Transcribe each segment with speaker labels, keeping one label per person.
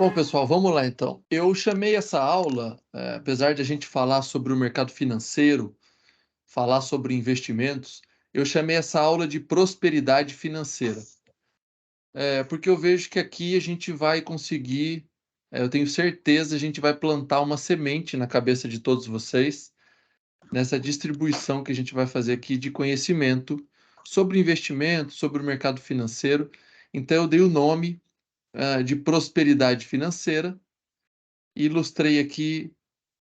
Speaker 1: Bom, pessoal, vamos lá então. Eu chamei essa aula, apesar de a gente falar sobre o mercado financeiro, falar sobre investimentos, eu chamei essa aula de prosperidade financeira. Porque eu vejo que aqui a gente vai conseguir, eu tenho certeza, a gente vai plantar uma semente na cabeça de todos vocês, nessa distribuição que a gente vai fazer aqui de conhecimento sobre investimento, sobre o mercado financeiro. Então, eu dei o nome, de prosperidade financeira e ilustrei aqui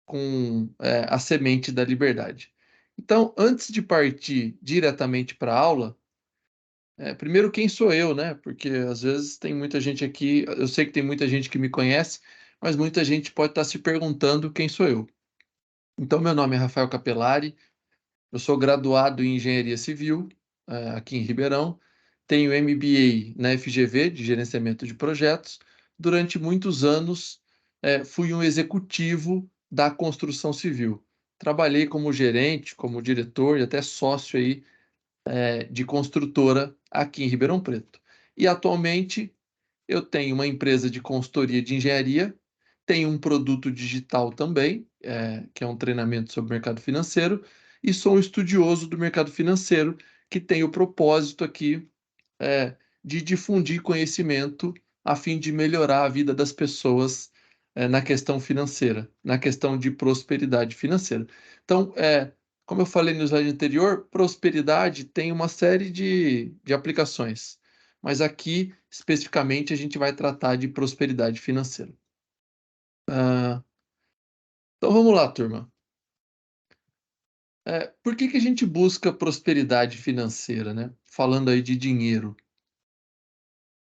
Speaker 1: com a semente da liberdade. Então, antes de partir diretamente para a aula, primeiro quem sou eu, né? Porque às vezes tem muita gente aqui, eu sei que tem muita gente que me conhece, mas muita gente pode estar se perguntando quem sou eu. Então, meu nome é Rafael Capelari, eu sou graduado em Engenharia Civil, aqui em Ribeirão, tenho MBA na FGV, de Gerenciamento de Projetos. Durante muitos anos, fui um executivo da construção civil. Trabalhei como gerente, como diretor e até sócio aí, de construtora aqui em Ribeirão Preto. E atualmente eu tenho uma empresa de consultoria de engenharia, tenho um produto digital também, que é um treinamento sobre mercado financeiro, e sou um estudioso do mercado financeiro que tem o propósito aqui, de difundir conhecimento a fim de melhorar a vida das pessoas, na questão financeira, na questão de prosperidade financeira. Então, como eu falei no slide anterior, prosperidade tem uma série de aplicações, mas aqui, especificamente, a gente vai tratar de prosperidade financeira. Ah, então vamos lá, turma. Por que a gente busca prosperidade financeira, né? Falando aí de dinheiro.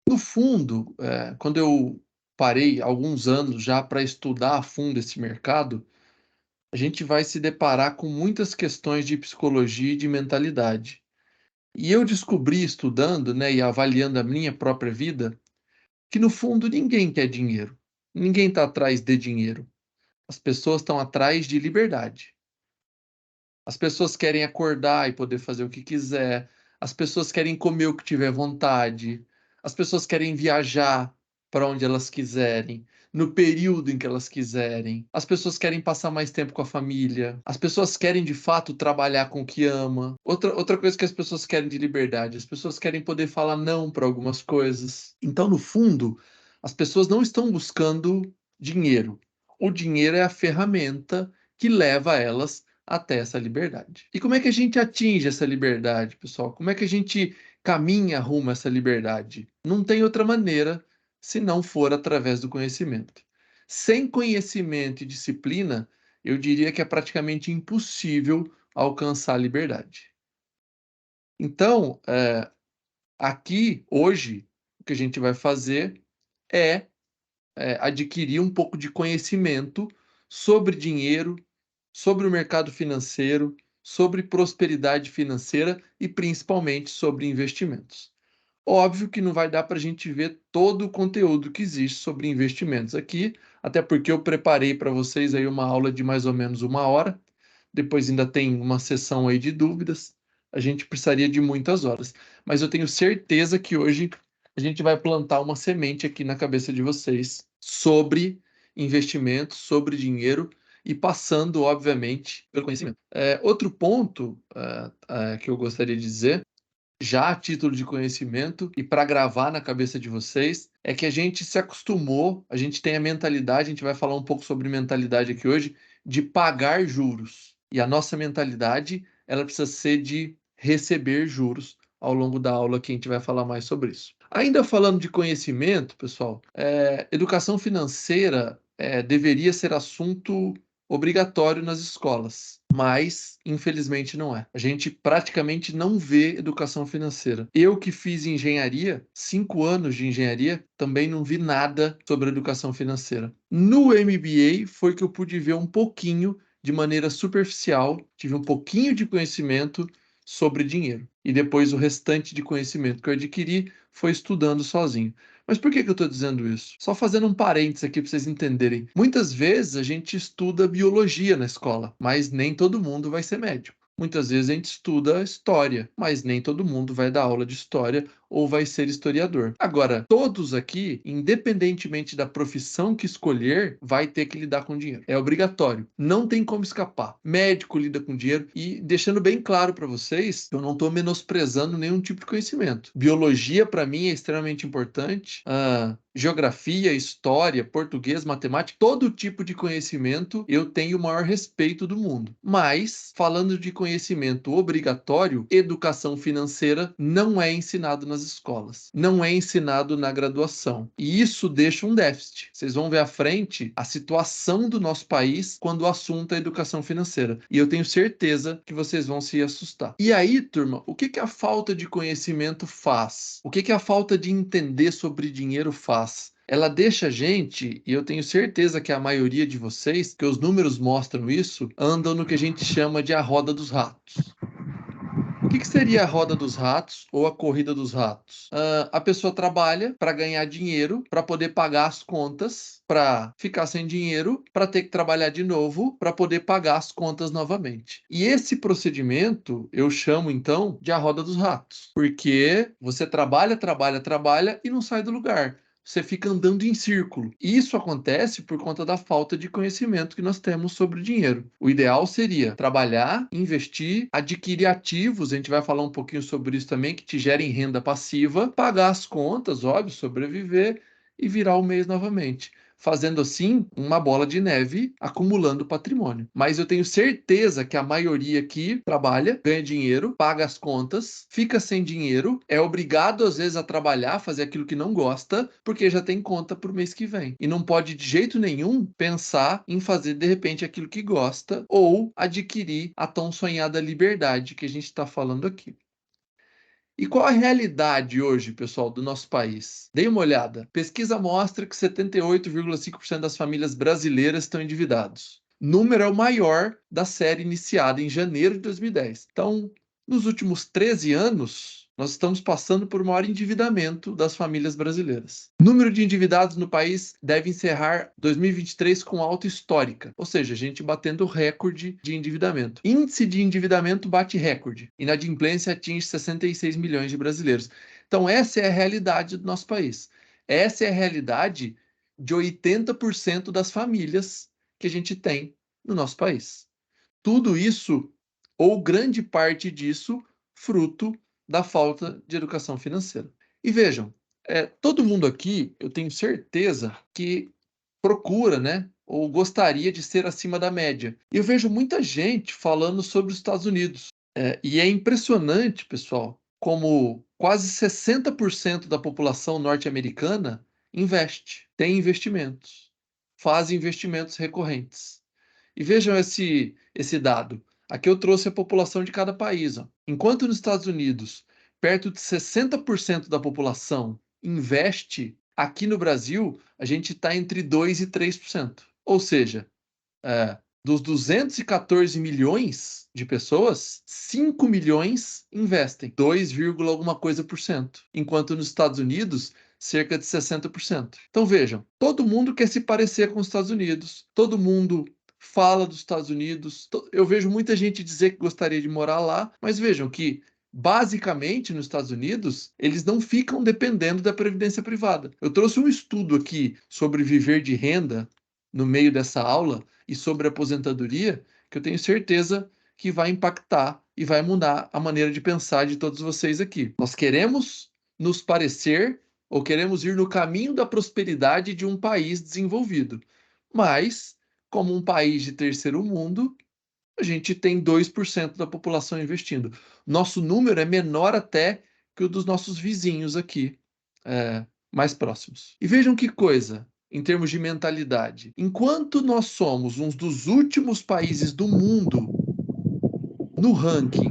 Speaker 1: No fundo, quando eu parei alguns anos já para estudar a fundo esse mercado, a gente vai se deparar com muitas questões de psicologia e de mentalidade. E eu descobri estudando, né, e avaliando a minha própria vida, que no fundo ninguém quer dinheiro. Ninguém está atrás de dinheiro. As pessoas estão atrás de liberdade. As pessoas querem acordar e poder fazer o que quiser. As pessoas querem comer o que tiver vontade. As pessoas querem viajar para onde elas quiserem, no período em que elas quiserem. As pessoas querem passar mais tempo com a família. As pessoas querem de fato trabalhar com o que ama. Outra coisa que as pessoas querem de liberdade, as pessoas querem poder falar não para algumas coisas. Então, no fundo, as pessoas não estão buscando dinheiro. O dinheiro é a ferramenta que leva elas até essa liberdade. E como é que a gente atinge essa liberdade, pessoal? Como é que a gente caminha rumo a essa liberdade? Não tem outra maneira se não for através do conhecimento. Sem conhecimento e disciplina, eu diria que é praticamente impossível alcançar a liberdade. Então, aqui, hoje, o que a gente vai fazer é, adquirir um pouco de conhecimento sobre dinheiro, sobre o mercado financeiro, sobre prosperidade financeira e principalmente sobre investimentos. Óbvio que não vai dar para a gente ver todo o conteúdo que existe sobre investimentos aqui, até porque eu preparei para vocês aí uma aula de mais ou menos 1 hora, depois ainda tem uma sessão aí de dúvidas, a gente precisaria de muitas horas. Mas eu tenho certeza que hoje a gente vai plantar uma semente aqui na cabeça de vocês sobre investimentos, sobre dinheiro e passando, obviamente, pelo conhecimento. Outro ponto que eu gostaria de dizer, já a título de conhecimento e para gravar na cabeça de vocês, é que a gente se acostumou, a gente tem a mentalidade, a gente vai falar um pouco sobre mentalidade aqui hoje, de pagar juros. E a nossa mentalidade, ela precisa ser de receber juros. Ao longo da aula que a gente vai falar mais sobre isso. Ainda falando de conhecimento, pessoal, educação financeira deveria ser assunto obrigatório nas escolas, mas infelizmente não é. A gente praticamente não vê educação financeira. Eu que fiz engenharia, 5 anos de engenharia, também não vi nada sobre educação financeira. No MBA foi que eu pude ver um pouquinho, de maneira superficial, tive um pouquinho de conhecimento sobre dinheiro. E depois o restante de conhecimento que eu adquiri foi estudando sozinho. Mas por que eu estou dizendo isso? Só fazendo um parênteses aqui para vocês entenderem. Muitas vezes a gente estuda biologia na escola, mas nem todo mundo vai ser médico. Muitas vezes a gente estuda história, mas nem todo mundo vai dar aula de história ou vai ser historiador. Agora, todos aqui, independentemente da profissão que escolher, vai ter que lidar com dinheiro. É obrigatório. Não tem como escapar. Médico lida com dinheiro e deixando bem claro para vocês, eu não estou menosprezando nenhum tipo de conhecimento. Biologia, para mim, é extremamente importante. Geografia, história, português, matemática, todo tipo de conhecimento eu tenho o maior respeito do mundo. Mas, falando de conhecimento obrigatório, educação financeira não é ensinado nas escolas, não é ensinado na graduação. E isso deixa um déficit. Vocês vão ver à frente a situação do nosso país quando o assunto é educação financeira. E eu tenho certeza que vocês vão se assustar. E aí, turma, o que a falta de conhecimento faz? O que a falta de entender sobre dinheiro faz? Ela deixa a gente, e eu tenho certeza que a maioria de vocês, que os números mostram isso, andam no que a gente chama de a roda dos ratos. O que seria a roda dos ratos ou a corrida dos ratos? A pessoa trabalha para ganhar dinheiro, para poder pagar as contas, para ficar sem dinheiro, para ter que trabalhar de novo, para poder pagar as contas novamente. E esse procedimento eu chamo então de a roda dos ratos, porque você trabalha, trabalha, trabalha e não sai do lugar. Você fica andando em círculo. E isso acontece por conta da falta de conhecimento que nós temos sobre dinheiro. O ideal seria trabalhar, investir, adquirir ativos, a gente vai falar um pouquinho sobre isso também, que te gerem renda passiva, pagar as contas, óbvio, sobreviver e virar o mês novamente. Fazendo assim uma bola de neve, acumulando patrimônio. Mas eu tenho certeza que a maioria aqui trabalha, ganha dinheiro, paga as contas, fica sem dinheiro, é obrigado às vezes a trabalhar, fazer aquilo que não gosta, porque já tem conta para o mês que vem. E não pode de jeito nenhum pensar em fazer de repente aquilo que gosta ou adquirir a tão sonhada liberdade que a gente está falando aqui. E qual a realidade hoje, pessoal, do nosso país? Dê uma olhada. Pesquisa mostra que 78,5% das famílias brasileiras estão endividados. Número é o maior da série iniciada em janeiro de 2010. Então, nos últimos 13 anos, nós estamos passando por o maior endividamento das famílias brasileiras. O número de endividados no país deve encerrar 2023 com alta histórica, ou seja, a gente batendo recorde de endividamento. Índice de endividamento bate recorde. Inadimplência atinge 66 milhões de brasileiros. Então, essa é a realidade do nosso país. Essa é a realidade de 80% das famílias que a gente tem no nosso país. Tudo isso, ou grande parte disso, fruto da falta de educação financeira. E vejam, todo mundo aqui, eu tenho certeza que procura, né, ou gostaria de ser acima da média. E eu vejo muita gente falando sobre os Estados Unidos. E é impressionante, pessoal, como quase 60% da população norte-americana investe, tem investimentos, faz investimentos recorrentes. E vejam esse dado. Aqui eu trouxe a população de cada país. Ó. Enquanto nos Estados Unidos, perto de 60% da população investe, aqui no Brasil, a gente está entre 2% e 3%. Ou seja, dos 214 milhões de pessoas, 5 milhões investem, 2, alguma coisa por cento. Enquanto nos Estados Unidos, cerca de 60%. Então vejam, todo mundo quer se parecer com os Estados Unidos, todo mundo fala dos Estados Unidos. Eu vejo muita gente dizer que gostaria de morar lá, mas vejam que basicamente nos Estados Unidos eles não ficam dependendo da previdência privada. Eu trouxe um estudo aqui sobre viver de renda no meio dessa aula e sobre aposentadoria que eu tenho certeza que vai impactar e vai mudar a maneira de pensar de todos vocês aqui. Nós queremos nos parecer ou queremos ir no caminho da prosperidade de um país desenvolvido, mas como um país de terceiro mundo, a gente tem 2% da população investindo. Nosso número é menor até que o dos nossos vizinhos aqui, mais próximos. E vejam que coisa, em termos de mentalidade. Enquanto nós somos um dos últimos países do mundo no ranking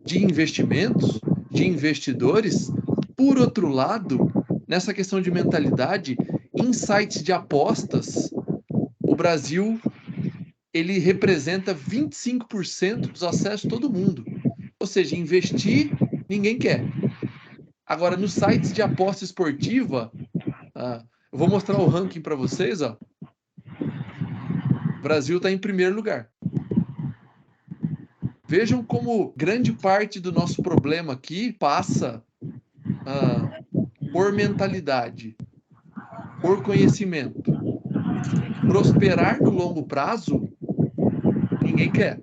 Speaker 1: de investimentos, de investidores, por outro lado, nessa questão de mentalidade, em sites de apostas, o Brasil ele representa 25% dos acessos de todo mundo. Ou seja, investir, ninguém quer. Agora, nos sites de aposta esportiva, eu vou mostrar o ranking para vocês. Ó. O Brasil está em primeiro lugar. Vejam como grande parte do nosso problema aqui passa por mentalidade, por conhecimento, prosperar no longo prazo, ninguém quer.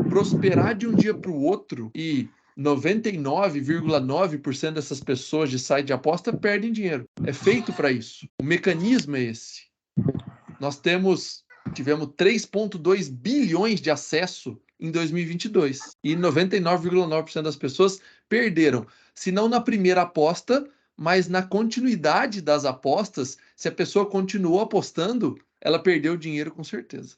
Speaker 1: Prosperar de um dia para o outro e 99,9% dessas pessoas de site de aposta perdem dinheiro. É feito para isso. O mecanismo é esse. Nós tivemos 3,2 bilhões de acesso em 2022 e 99,9% das pessoas perderam, se não na primeira aposta, mas na continuidade das apostas. Se a pessoa continuou apostando, ela perdeu dinheiro com certeza.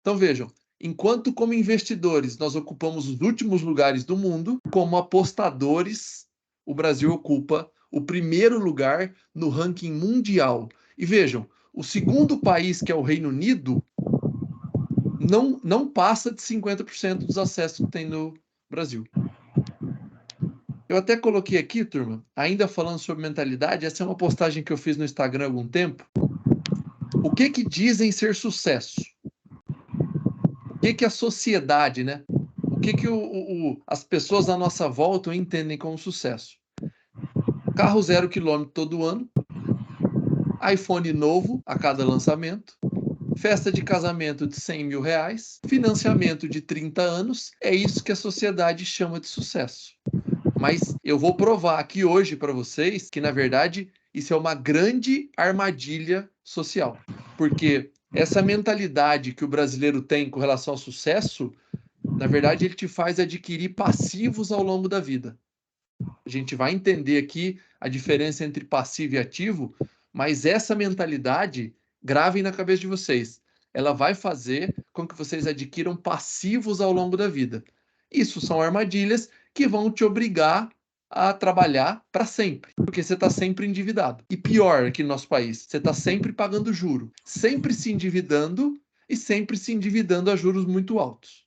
Speaker 1: Então vejam, enquanto como investidores nós ocupamos os últimos lugares do mundo, como apostadores, o Brasil ocupa o primeiro lugar no ranking mundial. E vejam, o segundo país, que é o Reino Unido, não passa de 50% dos acessos que tem no Brasil. Eu até coloquei aqui, turma, ainda falando sobre mentalidade, essa é uma postagem que eu fiz no Instagram há algum tempo. O que dizem ser sucesso? O que a sociedade, né? O que as pessoas à nossa volta entendem como sucesso? Carro 0 km todo ano, iPhone novo a cada lançamento, festa de casamento de 100 mil reais, financiamento de 30 anos, é isso que a sociedade chama de sucesso. Mas eu vou provar aqui hoje para vocês que, na verdade, isso é uma grande armadilha social. Porque essa mentalidade que o brasileiro tem com relação ao sucesso, na verdade, ele te faz adquirir passivos ao longo da vida. A gente vai entender aqui a diferença entre passivo e ativo, mas essa mentalidade, gravem na cabeça de vocês, ela vai fazer com que vocês adquiram passivos ao longo da vida. Isso são armadilhas que vão te obrigar a trabalhar para sempre, porque você está sempre endividado. E pior aqui no nosso país, você está sempre pagando juro, sempre se endividando e sempre se endividando a juros muito altos.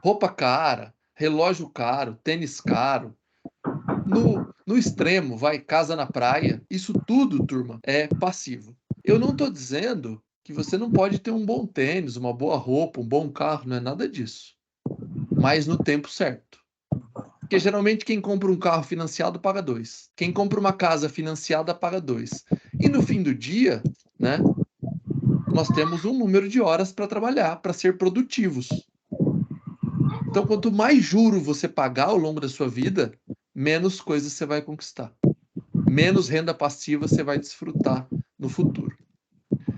Speaker 1: Roupa cara, relógio caro, tênis caro. No extremo, vai, casa na praia. Isso tudo, turma, é passivo. Eu não estou dizendo que você não pode ter um bom tênis, uma boa roupa, um bom carro, não é nada disso. Mas no tempo certo. Porque geralmente quem compra um carro financiado paga 2. Quem compra uma casa financiada paga 2. E no fim do dia, né, nós temos um número de horas para trabalhar, para ser produtivos. Então, quanto mais juro você pagar ao longo da sua vida, menos coisas você vai conquistar. Menos renda passiva você vai desfrutar no futuro.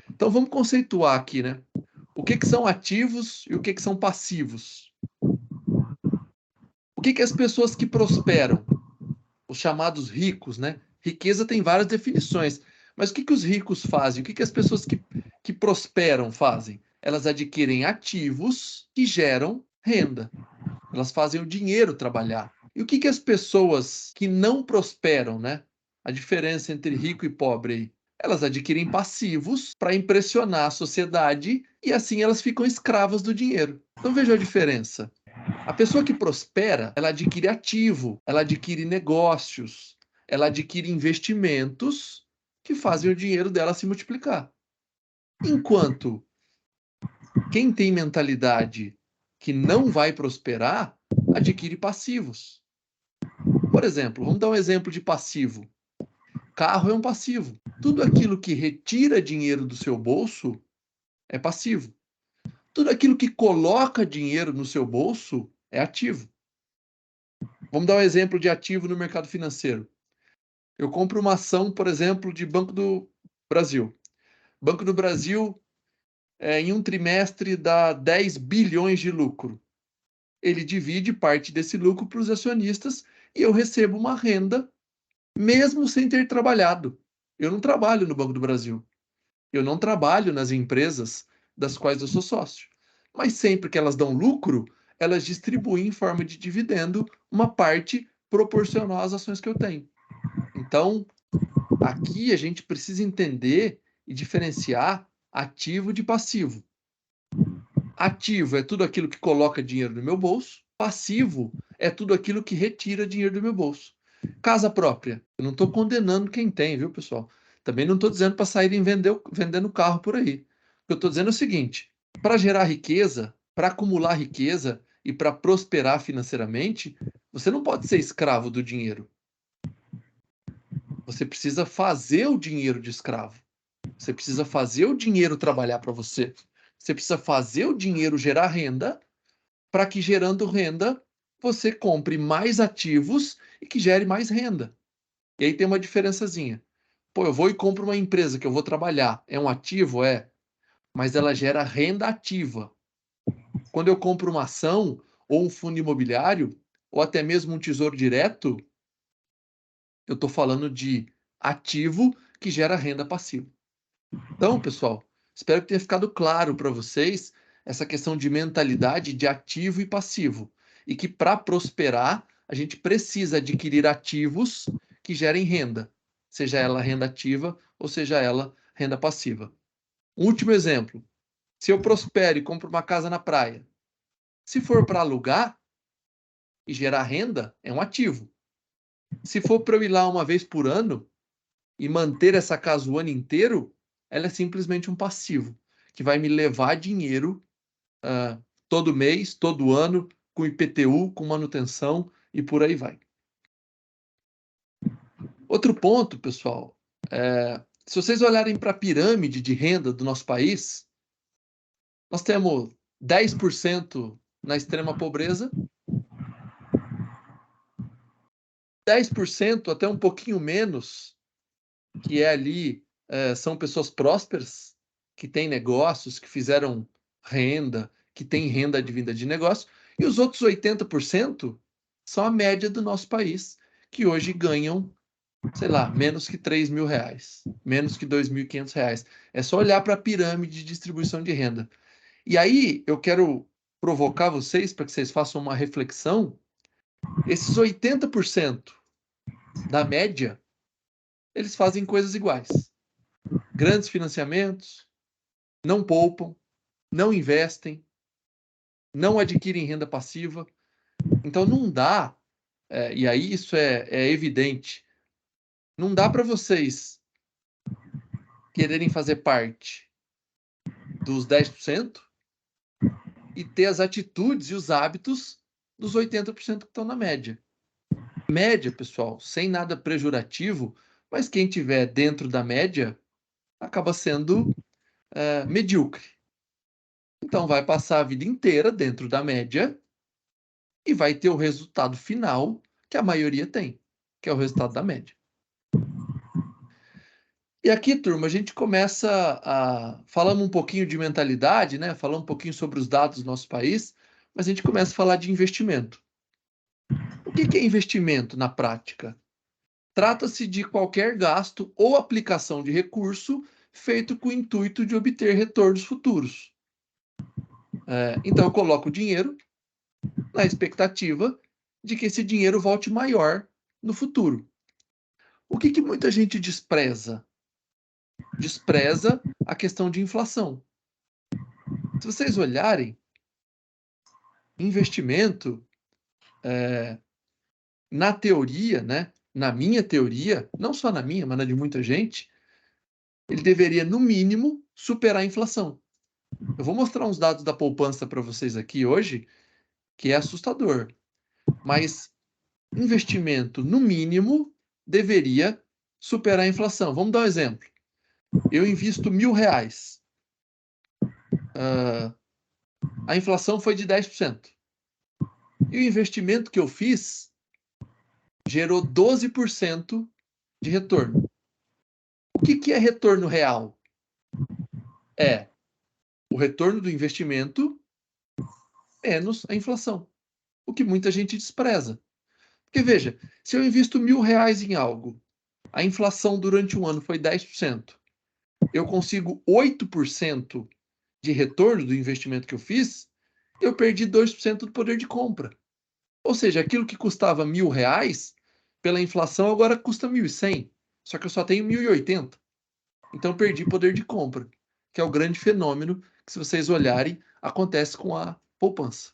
Speaker 1: Então, vamos conceituar aqui, né? O que são ativos e o que são passivos? O que as pessoas que prosperam, os chamados ricos, né? Riqueza tem várias definições, mas o que os ricos fazem? O que as pessoas que prosperam fazem? Elas adquirem ativos que geram renda. Elas fazem o dinheiro trabalhar. E o que as pessoas que não prosperam, né? A diferença entre rico e pobre aí. Elas adquirem passivos para impressionar a sociedade e assim elas ficam escravas do dinheiro. Então veja a diferença. A pessoa que prospera, ela adquire ativo, ela adquire negócios, ela adquire investimentos que fazem o dinheiro dela se multiplicar. Enquanto quem tem mentalidade que não vai prosperar, adquire passivos. Por exemplo, vamos dar um exemplo de passivo. Carro é um passivo. Tudo aquilo que retira dinheiro do seu bolso é passivo. Tudo aquilo que coloca dinheiro no seu bolso é ativo. Vamos dar um exemplo de ativo no mercado financeiro. Eu compro uma ação, por exemplo, de Banco do Brasil. Banco do Brasil, em um trimestre, dá 10 bilhões de lucro. Ele divide parte desse lucro para os acionistas e eu recebo uma renda mesmo sem ter trabalhado. Eu não trabalho no Banco do Brasil. Eu não trabalho nas empresas das quais eu sou sócio. Mas sempre que elas dão lucro, elas distribuem em forma de dividendo uma parte proporcional às ações que eu tenho. Então, aqui a gente precisa entender e diferenciar ativo de passivo. Ativo é tudo aquilo que coloca dinheiro no meu bolso. Passivo é tudo aquilo que retira dinheiro do meu bolso. Casa própria. Eu não estou condenando quem tem, viu, pessoal? Também não estou dizendo para saírem vendendo carro por aí. O que eu estou dizendo é o seguinte: para gerar riqueza, para acumular riqueza e para prosperar financeiramente, Você não pode ser escravo do dinheiro. Você precisa fazer o dinheiro de escravo. Você precisa fazer o dinheiro trabalhar para você. Você precisa fazer o dinheiro gerar renda, para que gerando renda, você compre mais ativos e que gere mais renda. E aí tem uma diferençazinha. Pô, eu vou e compro uma empresa que eu vou trabalhar. É um ativo? É. Mas ela gera renda ativa. Quando eu compro uma ação, ou um fundo imobiliário, ou até mesmo um tesouro direto, eu estou falando de ativo que gera renda passiva. Então, pessoal, espero que tenha ficado claro para vocês essa questão de mentalidade de ativo e passivo. E que para prosperar, a gente precisa adquirir ativos que gerem renda, seja ela renda ativa ou seja ela renda passiva. Um último exemplo: se eu prospero e compro uma casa na praia, se for para alugar e gerar renda, é um ativo. Se for para eu ir lá uma vez por ano e manter essa casa o ano inteiro, ela é simplesmente um passivo, que vai me levar dinheiro todo mês, todo ano, com IPTU, com manutenção e por aí vai. Outro ponto, pessoal, se vocês olharem para a pirâmide de renda do nosso país, nós temos 10% na extrema pobreza, 10% até um pouquinho menos, que é ali, são pessoas prósperas, que têm negócios, que fizeram renda, que têm renda advinda de negócio, e os outros 80% são a média do nosso país, que hoje ganham, sei lá, menos que R$ 3.000, menos que R$ 2.500. É só olhar para a pirâmide de distribuição de renda. E aí eu quero provocar vocês para que vocês façam uma reflexão. Esses 80% da média, eles fazem coisas iguais. Grandes financiamentos, não poupam, não investem, não adquirem renda passiva. Então não dá, e aí isso é evidente, não dá para vocês quererem fazer parte dos 10% e ter as atitudes e os hábitos dos 80% que estão na média. Média, pessoal, sem nada pejorativo, mas quem tiver dentro da média acaba sendo medíocre. Então vai passar a vida inteira dentro da média e vai ter o resultado final que a maioria tem, que é o resultado da média. E aqui, turma, a gente começa falando um pouquinho de mentalidade, né? Falando um pouquinho sobre os dados do nosso país, mas a gente começa a falar de investimento. O que é investimento na prática? Trata-se de qualquer gasto ou aplicação de recurso feito com o intuito de obter retornos futuros. Então, eu coloco o dinheiro na expectativa de que esse dinheiro volte maior no futuro. O que muita gente despreza? Despreza a questão de inflação. Se vocês olharem, investimento, na teoria, né, na minha teoria, não só na minha, mas na de muita gente, ele deveria, no mínimo, superar a inflação. Eu vou mostrar uns dados da poupança para vocês aqui hoje, que é assustador. Mas investimento, no mínimo, deveria superar a inflação. Vamos dar um exemplo. Eu invisto R$ 1.000. A inflação foi de 10%. E o investimento que eu fiz gerou 12% de retorno. O que é retorno real? É o retorno do investimento menos a inflação, o que muita gente despreza. Porque veja, se eu invisto R$ 1.000 em algo, a inflação durante um ano foi 10%, eu consigo 8% de retorno do investimento que eu fiz, eu perdi 2% do poder de compra. Ou seja, aquilo que custava R$ 1.000, pela inflação agora custa 1.100, só que eu só tenho 1.080. Então perdi poder de compra, que é o grande fenômeno que, se vocês olharem, acontece com a poupança.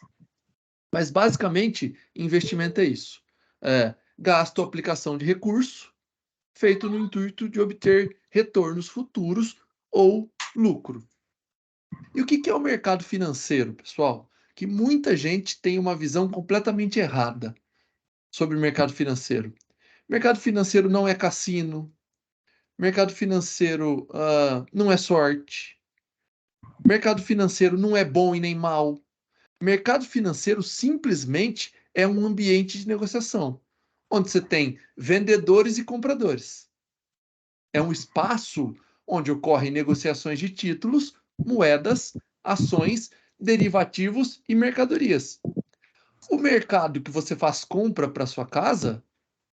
Speaker 1: Mas basicamente, investimento é isso. Gasto ou aplicação de recurso feito no intuito de obter retornos futuros ou lucro. E o que é o mercado financeiro, pessoal? Que muita gente tem uma visão completamente errada. sobre o mercado financeiro. Mercado financeiro não é cassino. Mercado financeiro não é sorte. Mercado financeiro não é bom e nem mal. Mercado financeiro simplesmente é um ambiente de negociação, onde você tem vendedores e compradores. É um espaço onde ocorrem negociações de títulos, moedas, ações, derivativos e mercadorias. O mercado que você faz compra para sua casa,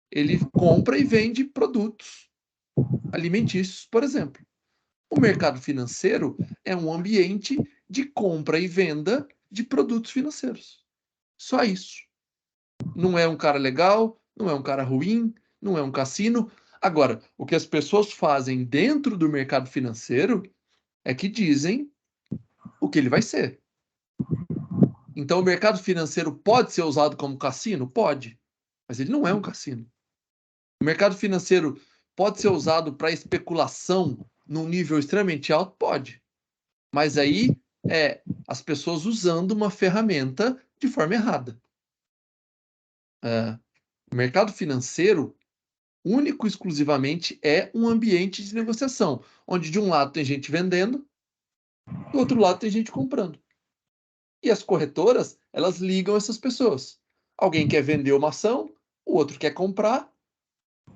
Speaker 1: ele compra e vende produtos alimentícios, por exemplo. O mercado financeiro é um ambiente de compra e venda de produtos financeiros. Só isso. Não é um cara legal, não é um cara ruim, não é um cassino. Agora, o que as pessoas fazem dentro do mercado financeiro é que dizem o que ele vai ser. Então, o mercado financeiro pode ser usado como cassino? Pode, mas ele não é um cassino. O mercado financeiro pode ser usado para especulação num nível extremamente alto? Pode. Mas aí é as pessoas usando uma ferramenta de forma errada. O mercado financeiro, único e exclusivamente, é um ambiente de negociação, onde de um lado tem gente vendendo, do outro lado tem gente comprando. E as corretoras, elas ligam essas pessoas. Alguém quer vender uma ação, o outro quer comprar,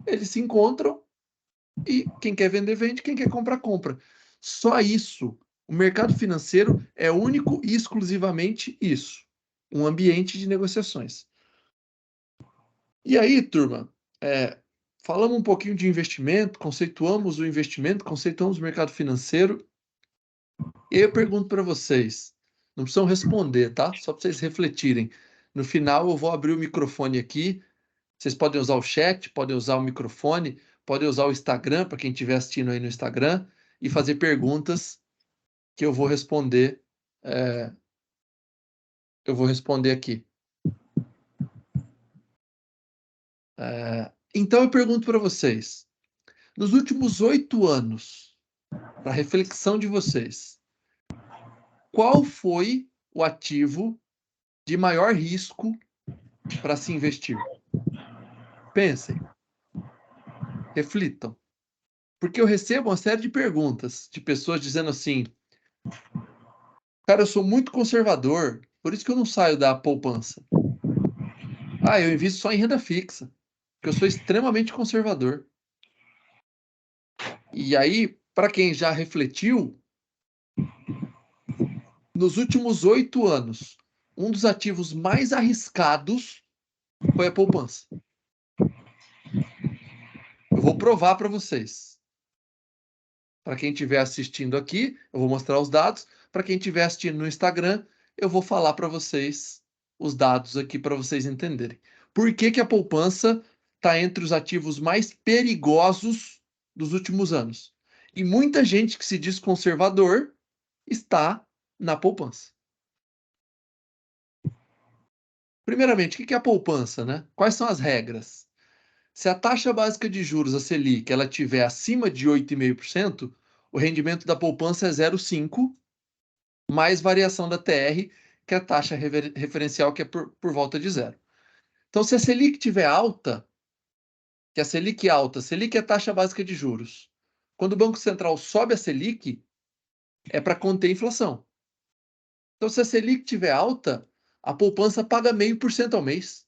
Speaker 1: eles se encontram e quem quer vender, vende, quem quer comprar, compra. Só isso. O mercado financeiro é único e exclusivamente isso. Um ambiente de negociações. E aí, turma, falamos um pouquinho de investimento, conceituamos o investimento, conceituamos o mercado financeiro. E aí eu pergunto para vocês, não precisam responder, tá? Só para vocês refletirem. No final eu vou abrir o microfone aqui. Vocês podem usar o chat, podem usar o microfone, podem usar o Instagram, para quem estiver assistindo aí no Instagram, e fazer perguntas que eu vou responder. Eu vou responder aqui. Então eu pergunto para vocês, nos últimos 8 anos, para reflexão de vocês, qual foi o ativo de maior risco para se investir? Pensem, reflitam. Porque eu recebo uma série de perguntas de pessoas dizendo assim: cara, eu sou muito conservador, por isso que eu não saio da poupança. Ah, eu invisto só em renda fixa, porque eu sou extremamente conservador. E aí, para quem já refletiu, nos últimos 8 anos, um dos ativos mais arriscados foi a poupança. Eu vou provar para vocês. Para quem estiver assistindo aqui, eu vou mostrar os dados. Para quem estiver assistindo no Instagram, eu vou falar para vocês os dados aqui para vocês entenderem. Por que que a poupança está entre os ativos mais perigosos dos últimos anos? E muita gente que se diz conservador está na poupança. Primeiramente, o que é a poupança, né? Quais são as regras? Se a taxa básica de juros, a Selic, ela estiver acima de 8,5%, o rendimento da poupança é 0,5%, mais variação da TR, que é a taxa referencial, que é por volta de zero. Então, se a Selic estiver alta, que a Selic é alta, Selic é a taxa básica de juros. Quando o Banco Central sobe a Selic, é para conter a inflação. Então, se a Selic estiver alta, a poupança paga 0,5% ao mês.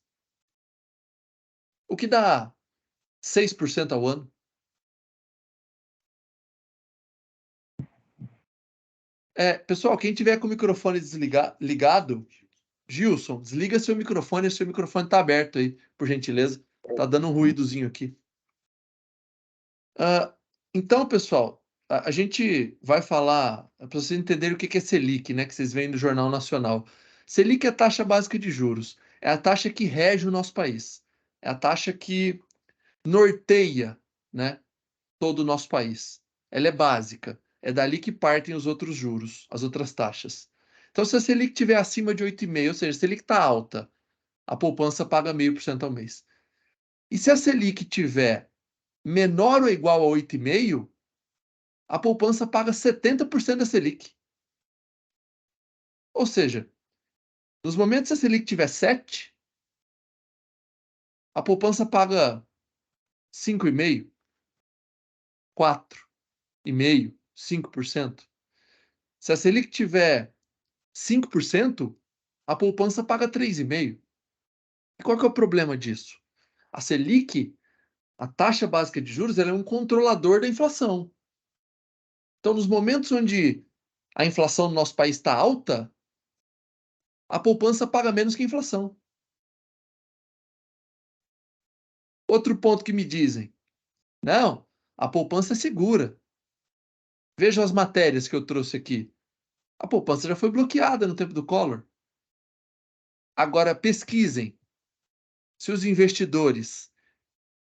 Speaker 1: O que dá 6% ao ano. Pessoal, quem tiver com o microfone ligado, Gilson, desliga seu microfone está aberto aí, por gentileza. Tá dando um ruídozinho aqui. Então, pessoal, a gente vai falar, para vocês entenderem o que é Selic, né, que vocês veem no Jornal Nacional. Selic é a taxa básica de juros, é a taxa que rege o nosso país, é a taxa que norteia, né, todo o nosso país. Ela é básica, é dali que partem os outros juros, as outras taxas. Então, se a Selic estiver acima de 8,5%, ou seja, se a Selic está alta, a poupança paga 0,5% ao mês. E se a Selic tiver menor ou igual a 8,5%, a poupança paga 70% da Selic. Ou seja, nos momentos que a Selic tiver 7, A poupança paga 5,5%, 4,5%, 5%. Se a Selic tiver 5%, a poupança paga 3,5%. E qual que é o problema disso? A Selic, a taxa básica de juros, ela é um controlador da inflação. Então, nos momentos onde a inflação no nosso país está alta, a poupança paga menos que a inflação. Outro ponto que me dizem: não, a poupança é segura. Vejam as matérias que eu trouxe aqui. A poupança já foi bloqueada no tempo do Collor. Agora, pesquisem se os investidores,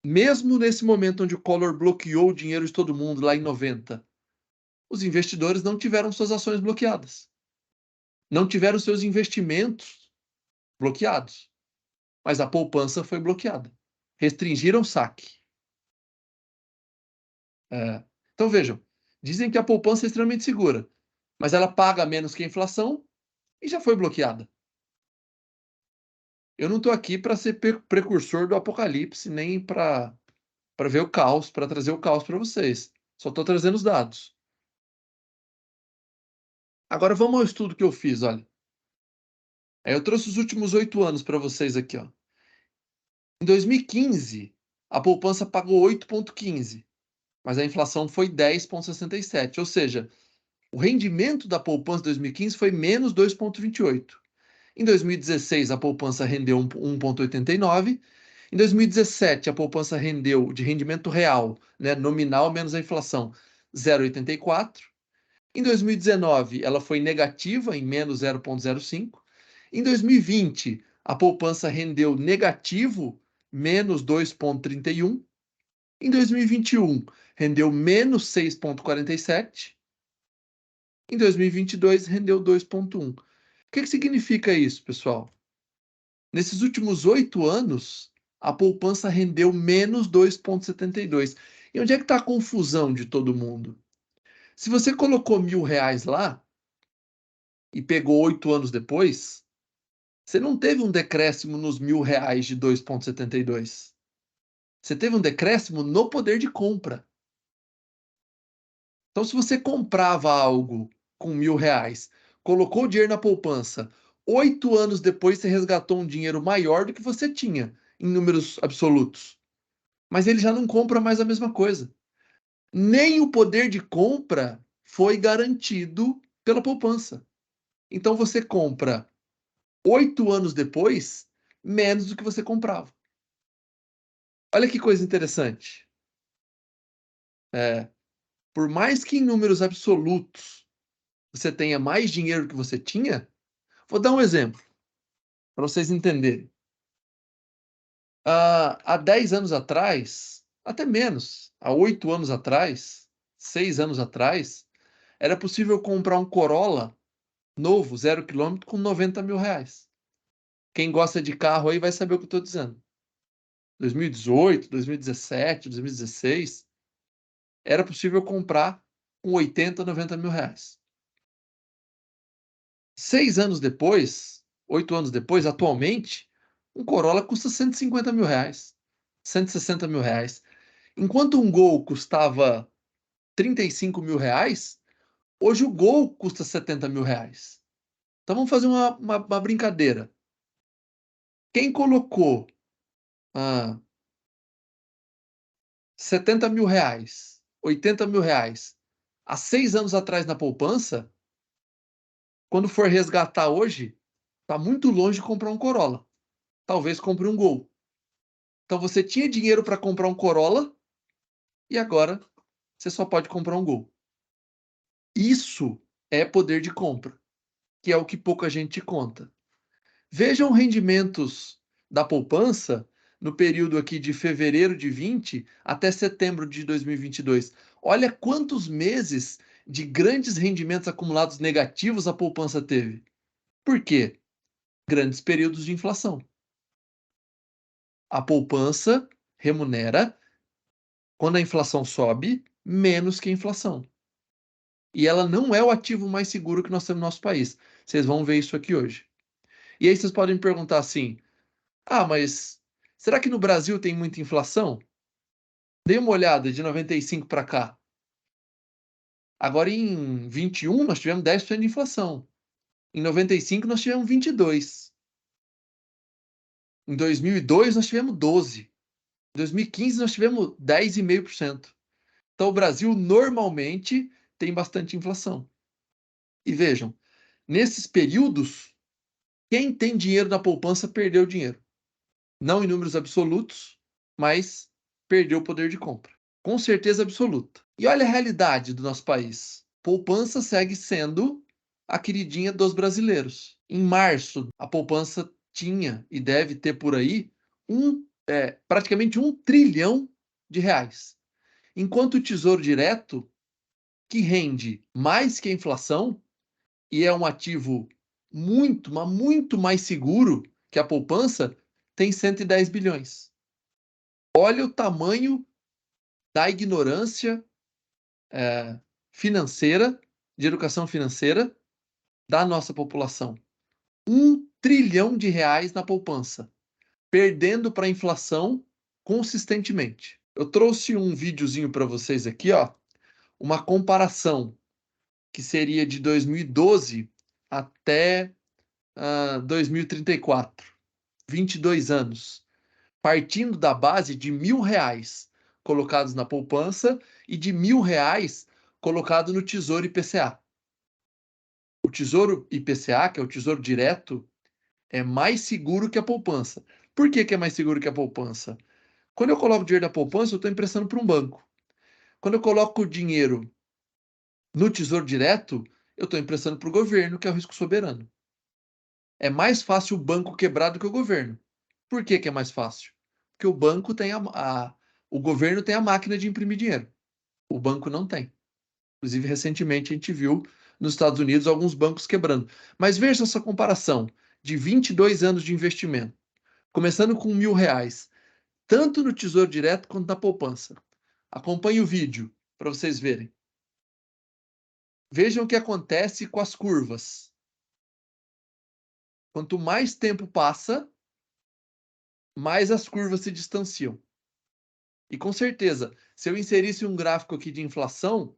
Speaker 1: mesmo nesse momento onde o Collor bloqueou o dinheiro de todo mundo, lá em 90, os investidores não tiveram suas ações bloqueadas. Não tiveram seus investimentos bloqueados. Mas a poupança foi bloqueada. Restringiram o saque. Então vejam, dizem que a poupança é extremamente segura, mas ela paga menos que a inflação e já foi bloqueada. Eu não estou aqui para ser precursor do apocalipse, nem para ver o caos, para trazer o caos para vocês. Só estou trazendo os dados. Agora vamos ao estudo que eu fiz, olha. Eu trouxe os últimos 8 anos para vocês aqui, ó. Em 2015, a poupança pagou 8,15, mas a inflação foi 10,67, ou seja, o rendimento da poupança em 2015 foi menos 2,28. Em 2016, a poupança rendeu 1,89. Em 2017, a poupança rendeu de rendimento real, né, nominal menos a inflação, 0,84. Em 2019, ela foi negativa em menos 0,05. Em 2020, a poupança rendeu negativo, menos 2,31. Em 2021, rendeu menos 6,47. Em 2022, rendeu 2,1. O que significa isso, pessoal? Nesses últimos 8 anos, a poupança rendeu menos 2,72. E onde é que está a confusão de todo mundo? Se você colocou R$ 1.000 lá e pegou 8 anos depois, você não teve um decréscimo nos R$ 1.000 de 2,72. Você teve um decréscimo no poder de compra. Então, se você comprava algo com R$ 1.000, colocou o dinheiro na poupança, 8 anos depois você resgatou um dinheiro maior do que você tinha, em números absolutos. Mas ele já não compra mais a mesma coisa. Nem o poder de compra foi garantido pela poupança. Então você compra 8 anos depois menos do que você comprava. Olha que coisa interessante. Por mais que em números absolutos você tenha mais dinheiro que você tinha, vou dar um exemplo para vocês entenderem. Há 10 anos atrás, até menos, há 8 anos atrás, 6 anos atrás, era possível comprar um Corolla novo, 0 km, com R$ 90.000. Quem gosta de carro aí vai saber o que eu estou dizendo. 2018, 2017, 2016, era possível comprar com 80, R$ 90.000. 6 anos depois, 8 anos depois, atualmente, um Corolla custa R$ 150.000, R$ 160.000. Enquanto um Gol custava R$ 35.000, hoje o Gol custa R$ 70.000. Então vamos fazer uma brincadeira. Quem colocou ah, R$ 70.000, R$ 80.000 há 6 anos atrás na poupança, quando for resgatar hoje, está muito longe de comprar um Corolla. Talvez compre um Gol. Então você tinha dinheiro para comprar um Corolla e agora você só pode comprar um Gol. Isso é poder de compra, que é o que pouca gente conta. Vejam rendimentos da poupança no período aqui de fevereiro de 20 até setembro de 2022. Olha quantos meses de grandes rendimentos acumulados negativos a poupança teve. Por quê? Grandes períodos de inflação. A poupança remunera, quando a inflação sobe, menos que a inflação. E ela não é o ativo mais seguro que nós temos no nosso país. Vocês vão ver isso aqui hoje. E aí vocês podem me perguntar assim: ah, mas Será que no Brasil tem muita inflação? Dê uma olhada de 95 para cá. Agora em 21 nós tivemos 10% de inflação. Em 95 nós tivemos 22. Em 2002 nós tivemos 12. Em 2015 nós tivemos 10,5%. Então o Brasil normalmente tem bastante inflação. E vejam, nesses períodos, quem tem dinheiro na poupança perdeu dinheiro. Não em números absolutos, mas perdeu o poder de compra. Com certeza absoluta. E olha a realidade do nosso país. Poupança segue sendo a queridinha dos brasileiros. Em março, a poupança tinha e deve ter por aí praticamente 1 trilhão de reais. Enquanto o Tesouro Direto, que rende mais que a inflação e é um ativo muito, mas muito mais seguro que a poupança, tem 110 bilhões. Olha o tamanho da ignorância financeira, de educação financeira, da nossa população. 1 trilhão de reais na poupança, perdendo para a inflação consistentemente. Eu trouxe um videozinho para vocês aqui, ó, uma comparação que seria de 2012 até 2034, 22 anos, partindo da base de R$ 1.000 colocados na poupança e de R$ 1.000 colocado no Tesouro IPCA. O Tesouro IPCA, que é o Tesouro Direto, é mais seguro que a poupança. Por que é mais seguro que a poupança? Quando eu coloco dinheiro na poupança, eu estou emprestando para um banco. Quando eu coloco o dinheiro no Tesouro Direto, eu estou emprestando para o governo, que é o risco soberano. É mais fácil o banco quebrar do que o governo. Por que é mais fácil? Porque o banco tem o governo tem a máquina de imprimir dinheiro. O banco não tem. Inclusive, recentemente a gente viu nos Estados Unidos alguns bancos quebrando. Mas veja essa comparação de 22 anos de investimento, começando com R$ 1.000, tanto no Tesouro Direto quanto na poupança. Acompanhe o vídeo para vocês verem. Vejam o que acontece com as curvas. Quanto mais tempo passa, mais as curvas se distanciam. E com certeza, se eu inserisse um gráfico aqui de inflação,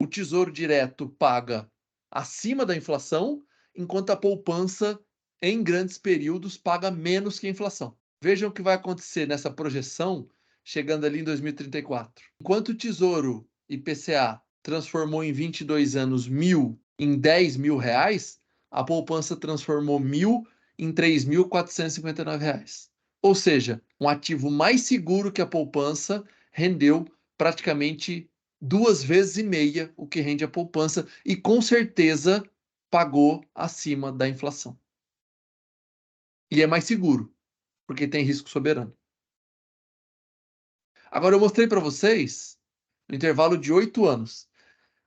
Speaker 1: o Tesouro Direto paga acima da inflação, enquanto a poupança, em grandes períodos, paga menos que a inflação. Vejam o que vai acontecer nessa projeção, chegando ali em 2034. Enquanto o Tesouro IPCA transformou em 22 anos 1.000 em R$ 10.000, a poupança transformou 1.000 em R$ 3.459. Ou seja, um ativo mais seguro que a poupança rendeu praticamente 2,5 vezes o que rende a poupança e com certeza pagou acima da inflação. E é mais seguro, porque tem risco soberano. Agora eu mostrei para vocês no intervalo de 8 anos.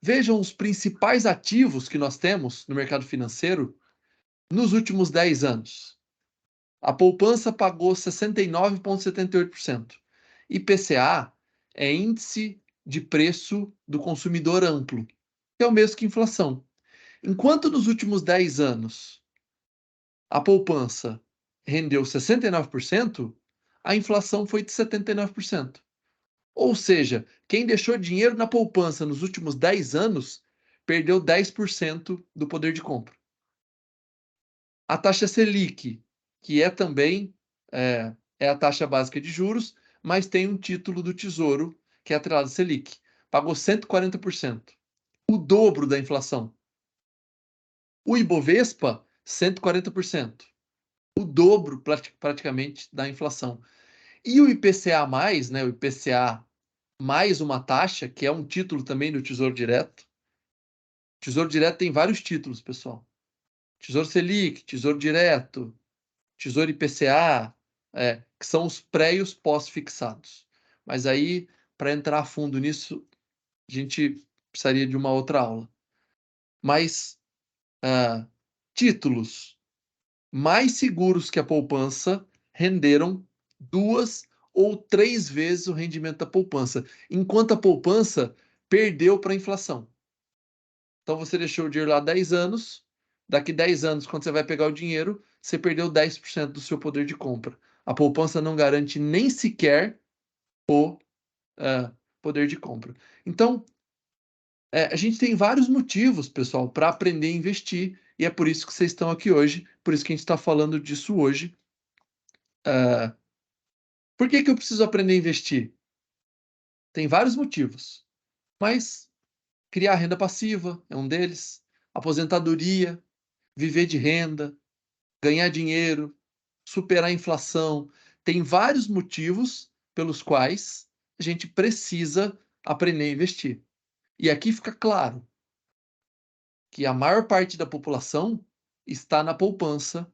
Speaker 1: Vejam os principais ativos que nós temos no mercado financeiro nos últimos 10 anos. A poupança pagou 69,78%. IPCA é índice de preço do consumidor amplo, que é o mesmo que inflação. Enquanto nos últimos 10 anos a poupança rendeu 69%, a inflação foi de 79%. Ou seja, quem deixou dinheiro na poupança nos últimos 10 anos perdeu 10% do poder de compra. A taxa Selic, que é também a taxa básica de juros, mas tem um título do Tesouro, que é atrelado à Selic, pagou 140%, o dobro da inflação. O Ibovespa, 140%, o dobro praticamente da inflação. E o IPCA+, né, o IPCA mais uma taxa, que é um título também do Tesouro Direto. Tesouro Direto tem vários títulos, pessoal. Tesouro Selic, Tesouro Direto, Tesouro IPCA, que são os pré e os pós-fixados. Mas aí, para entrar a fundo nisso, a gente precisaria de uma outra aula. Mas títulos mais seguros que a poupança renderam 2 ou 3 vezes o rendimento da poupança, enquanto a poupança perdeu para a inflação. Então você deixou o dinheiro lá 10 anos, daqui 10 anos, quando você vai pegar o dinheiro, você perdeu 10% do seu poder de compra. A poupança não garante nem sequer o poder de compra. Então, a gente tem vários motivos, pessoal, para aprender a investir, e é por isso que vocês estão aqui hoje, por isso que a gente está falando disso hoje. Por que eu preciso aprender a investir? Tem vários motivos, mas criar renda passiva é um deles, aposentadoria, viver de renda, ganhar dinheiro, superar a inflação. Tem vários motivos pelos quais a gente precisa aprender a investir. E aqui fica claro que a maior parte da população está na poupança.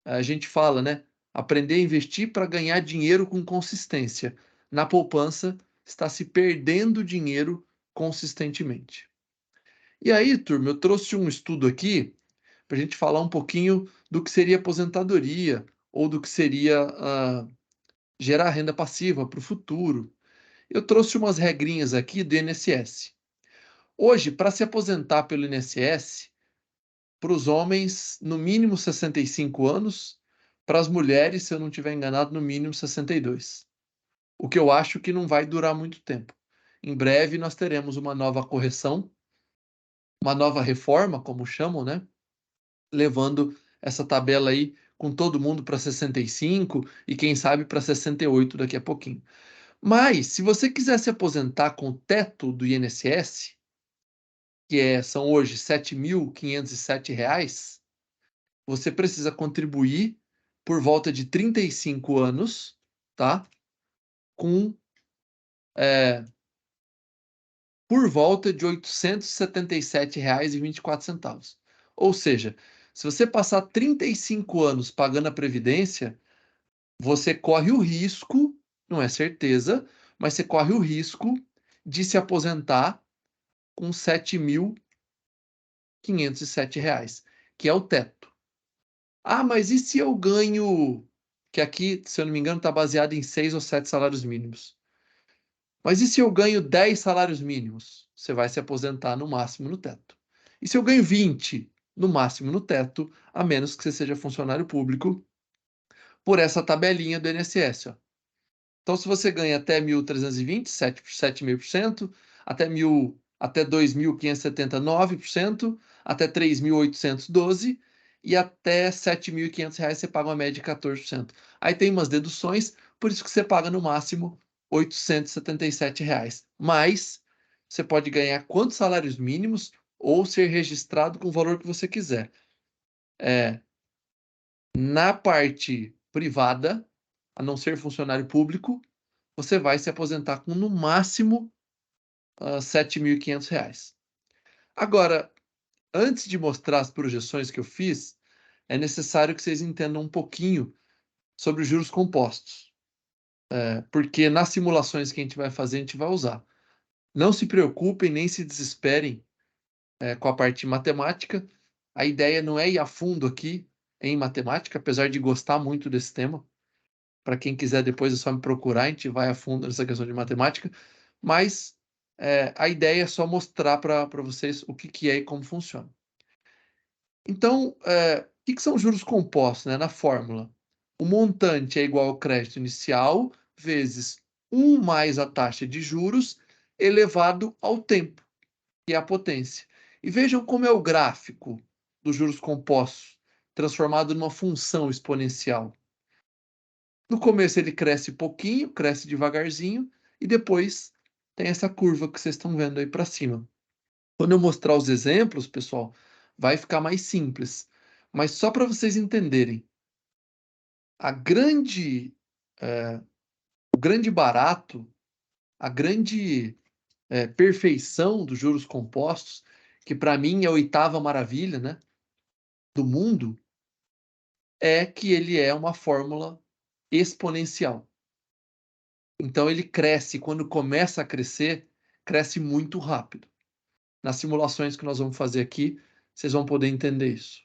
Speaker 1: A gente fala, né? Aprender a investir para ganhar dinheiro com consistência. Na poupança, está se perdendo dinheiro consistentemente. E aí, turma, eu trouxe um estudo aqui para a gente falar um pouquinho do que seria aposentadoria ou do que seria gerar renda passiva para o futuro. Eu trouxe umas regrinhas aqui do INSS. Hoje, para se aposentar pelo INSS, para os homens, no mínimo 65 anos, para as mulheres, se eu não estiver enganado, no mínimo 62. O que eu acho que não vai durar muito tempo. Em breve nós teremos uma nova correção, uma nova reforma, como chamam, né? Levando essa tabela aí com todo mundo para 65 e quem sabe para 68 daqui a pouquinho. Mas, se você quiser se aposentar com o teto do INSS, que são hoje R$ 7.507, você precisa contribuir por volta de 35 anos, tá? Com por volta de R$ 877,24. Ou seja, se você passar 35 anos pagando a previdência, você corre o risco, não é certeza, mas você corre o risco de se aposentar com R$ 7.507, que é o teto. Ah, mas e se eu ganho, que aqui, se eu não me engano, está baseado em 6 ou 7 salários mínimos. Mas e se eu ganho 10 salários mínimos? Você vai se aposentar no máximo no teto. E se eu ganho 20, no máximo no teto, a menos que você seja funcionário público, por essa tabelinha do INSS, ó. Então, se você ganha até 1.320, 7,5%, até 2.570, 9%, até 3.812 e até R$ 7.500 você paga uma média de 14%. Aí tem umas deduções, por isso que você paga no máximo R$ 877. Mas você pode ganhar quantos salários mínimos ou ser registrado com o valor que você quiser. Na parte privada, a não ser funcionário público, você vai se aposentar com no máximo R$ 7.500. Agora, antes de mostrar as projeções que eu fiz, é necessário que vocês entendam um pouquinho sobre os juros compostos, porque nas simulações que a gente vai fazer, a gente vai usar. Não se preocupem nem se desesperem com a parte matemática. A ideia não é ir a fundo aqui em matemática, apesar de gostar muito desse tema. Para quem quiser depois é só me procurar, a gente vai a fundo nessa questão de matemática, mas a ideia é só mostrar para vocês o que é e como funciona. Então, o que são juros compostos, né, na fórmula? O montante é igual ao crédito inicial vezes 1 mais a taxa de juros elevado ao tempo, que é a potência. E vejam como é o gráfico dos juros compostos, transformado numa função exponencial. No começo ele cresce pouquinho, cresce devagarzinho, e depois tem essa curva que vocês estão vendo aí para cima. Quando eu mostrar os exemplos, pessoal, vai ficar mais simples. Mas só para vocês entenderem, o grande barato, a grande perfeição dos juros compostos, que para mim é a oitava maravilha, né, do mundo, é que ele é uma fórmula exponencial. Então ele cresce, quando começa a crescer, cresce muito rápido. Nas simulações que nós vamos fazer aqui, vocês vão poder entender isso.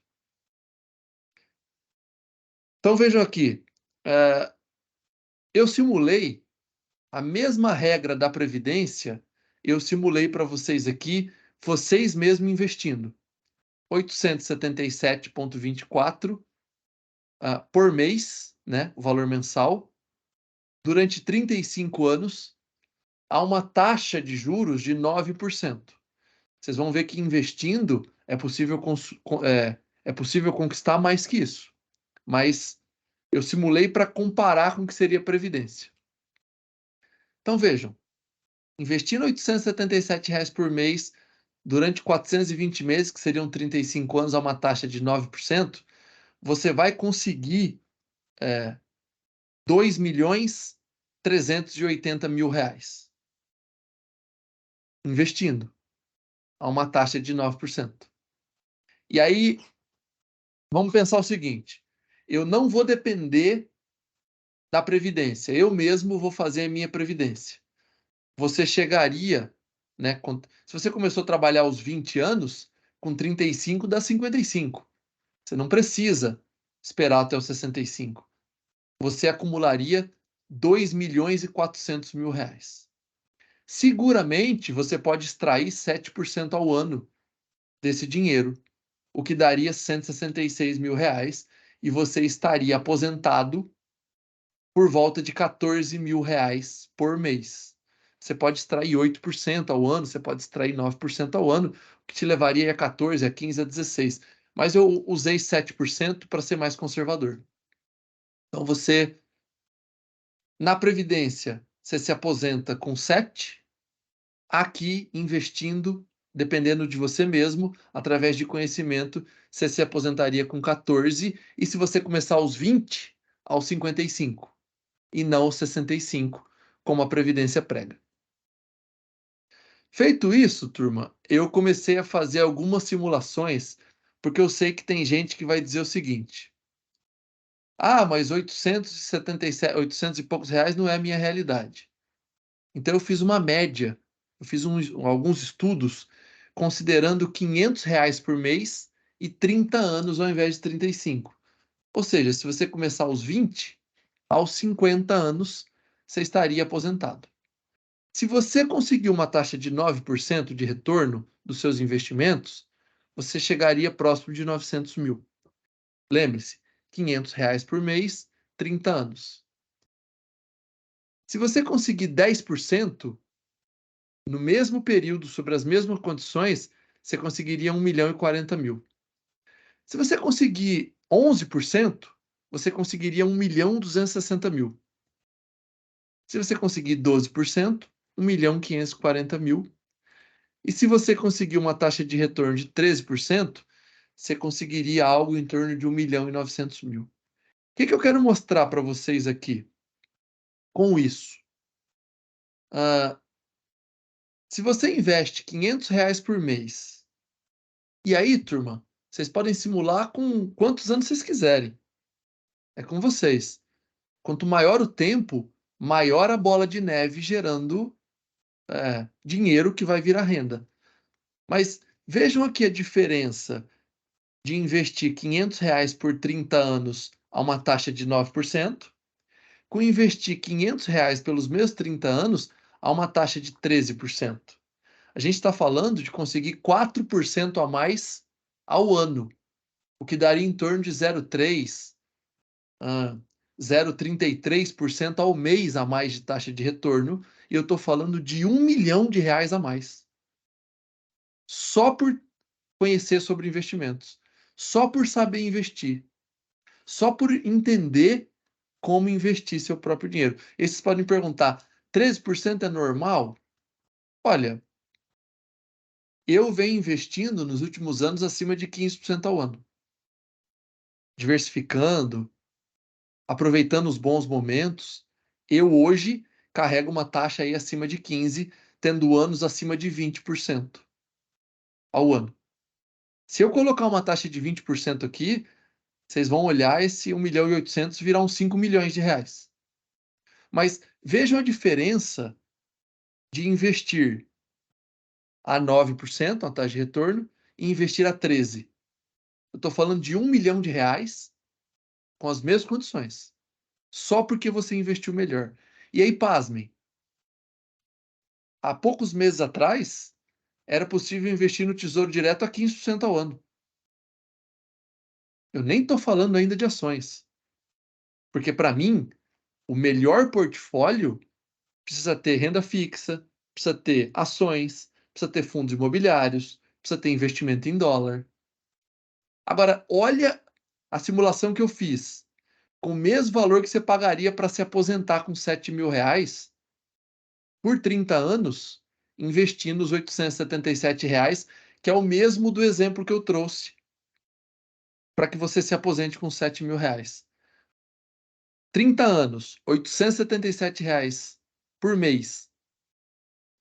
Speaker 1: Então vejam aqui, eu simulei a mesma regra da Previdência, eu simulei para vocês aqui, vocês mesmos investindo. 877,24 por mês, né, o valor mensal, durante 35 anos, a uma taxa de juros de 9%. Vocês vão ver que investindo é possível conquistar mais que isso. Mas eu simulei para comparar com o que seria a Previdência. Então vejam, investindo R$ 877 por mês durante 420 meses, que seriam 35 anos a uma taxa de 9%, você vai conseguir R$ 2.380.000 investindo a uma taxa de 9%. E aí, vamos pensar o seguinte, eu não vou depender da Previdência, eu mesmo vou fazer a minha Previdência. Você chegaria, né, se você começou a trabalhar aos 20 anos, com 35 dá 55. Você não precisa esperar até os 65. Você acumularia R$ 2.400.000. Seguramente você pode extrair 7% ao ano desse dinheiro, o que daria R$ 166.000, e você estaria aposentado por volta de R$ 14.000 por mês. Você pode extrair 8% ao ano, você pode extrair 9% ao ano, o que te levaria a 14, a 15, a 16. Mas eu usei 7% para ser mais conservador. Então você, na Previdência, você se aposenta com 7, aqui investindo, dependendo de você mesmo, através de conhecimento, você se aposentaria com 14, e se você começar aos 20, aos 55, e não aos 65, como a Previdência prega. Feito isso, turma, eu comecei a fazer algumas simulações, porque eu sei que tem gente que vai dizer o seguinte: ah, mas 877, 800 e poucos reais não é a minha realidade. Então eu fiz uma média, eu fiz alguns estudos considerando R$ 500 por mês e 30 anos ao invés de 35. Ou seja, se você começar aos 20, aos 50 anos, você estaria aposentado. Se você conseguir uma taxa de 9% de retorno dos seus investimentos, você chegaria próximo de 900 mil. Lembre-se, R$ 500 por mês, 30 anos. Se você conseguir 10%, no mesmo período, sobre as mesmas condições, você conseguiria 1.040.000. Se você conseguir 11%, você conseguiria 1.260.000. Se você conseguir 12%, 1.540.000. E se você conseguir uma taxa de retorno de 13%, você conseguiria algo em torno de 1.900.000. O que eu quero mostrar para vocês aqui com isso? Se você investe R$ 500 por mês, e aí, turma, vocês podem simular com quantos anos vocês quiserem. É com vocês. Quanto maior o tempo, maior a bola de neve gerando dinheiro que vai virar renda. Mas vejam aqui a diferença de investir R$ 500 por 30 anos a uma taxa de 9%, com investir R$ 500 pelos meus 30 anos a uma taxa de 13%. A gente está falando de conseguir 4% a mais ao ano, o que daria em torno de 0,33% ao mês a mais de taxa de retorno, e eu estou falando de R$ 1.000.000 a mais. Só por conhecer sobre investimentos, só por saber investir, só por entender como investir seu próprio dinheiro. E vocês podem perguntar, 13% é normal? Olha, eu venho investindo nos últimos anos acima de 15% ao ano. Diversificando, aproveitando os bons momentos. Eu hoje carrego uma taxa aí acima de 15%, tendo anos acima de 20% ao ano. Se eu colocar uma taxa de 20% aqui, vocês vão olhar esse 1.800.000 virar uns 5 milhões de reais. Mas vejam a diferença de investir a 9%, a taxa de retorno, e investir a 13%. Eu estou falando de 1 milhão de reais com as mesmas condições, só porque você investiu melhor. E aí, pasmem, há poucos meses atrás, era possível investir no Tesouro Direto a 15% ao ano. Eu nem estou falando ainda de ações, Porque, para mim, o melhor portfólio precisa ter renda fixa, precisa ter ações, precisa ter fundos imobiliários, precisa ter investimento em dólar. Agora, olha a simulação que eu fiz. Com o mesmo valor que você pagaria para se aposentar com R$ 7.000 por 30 anos, investindo os R$ 877, que é o mesmo do exemplo que eu trouxe, para que você se aposente com R$ 7.000. 30 anos, R$ 877 por mês.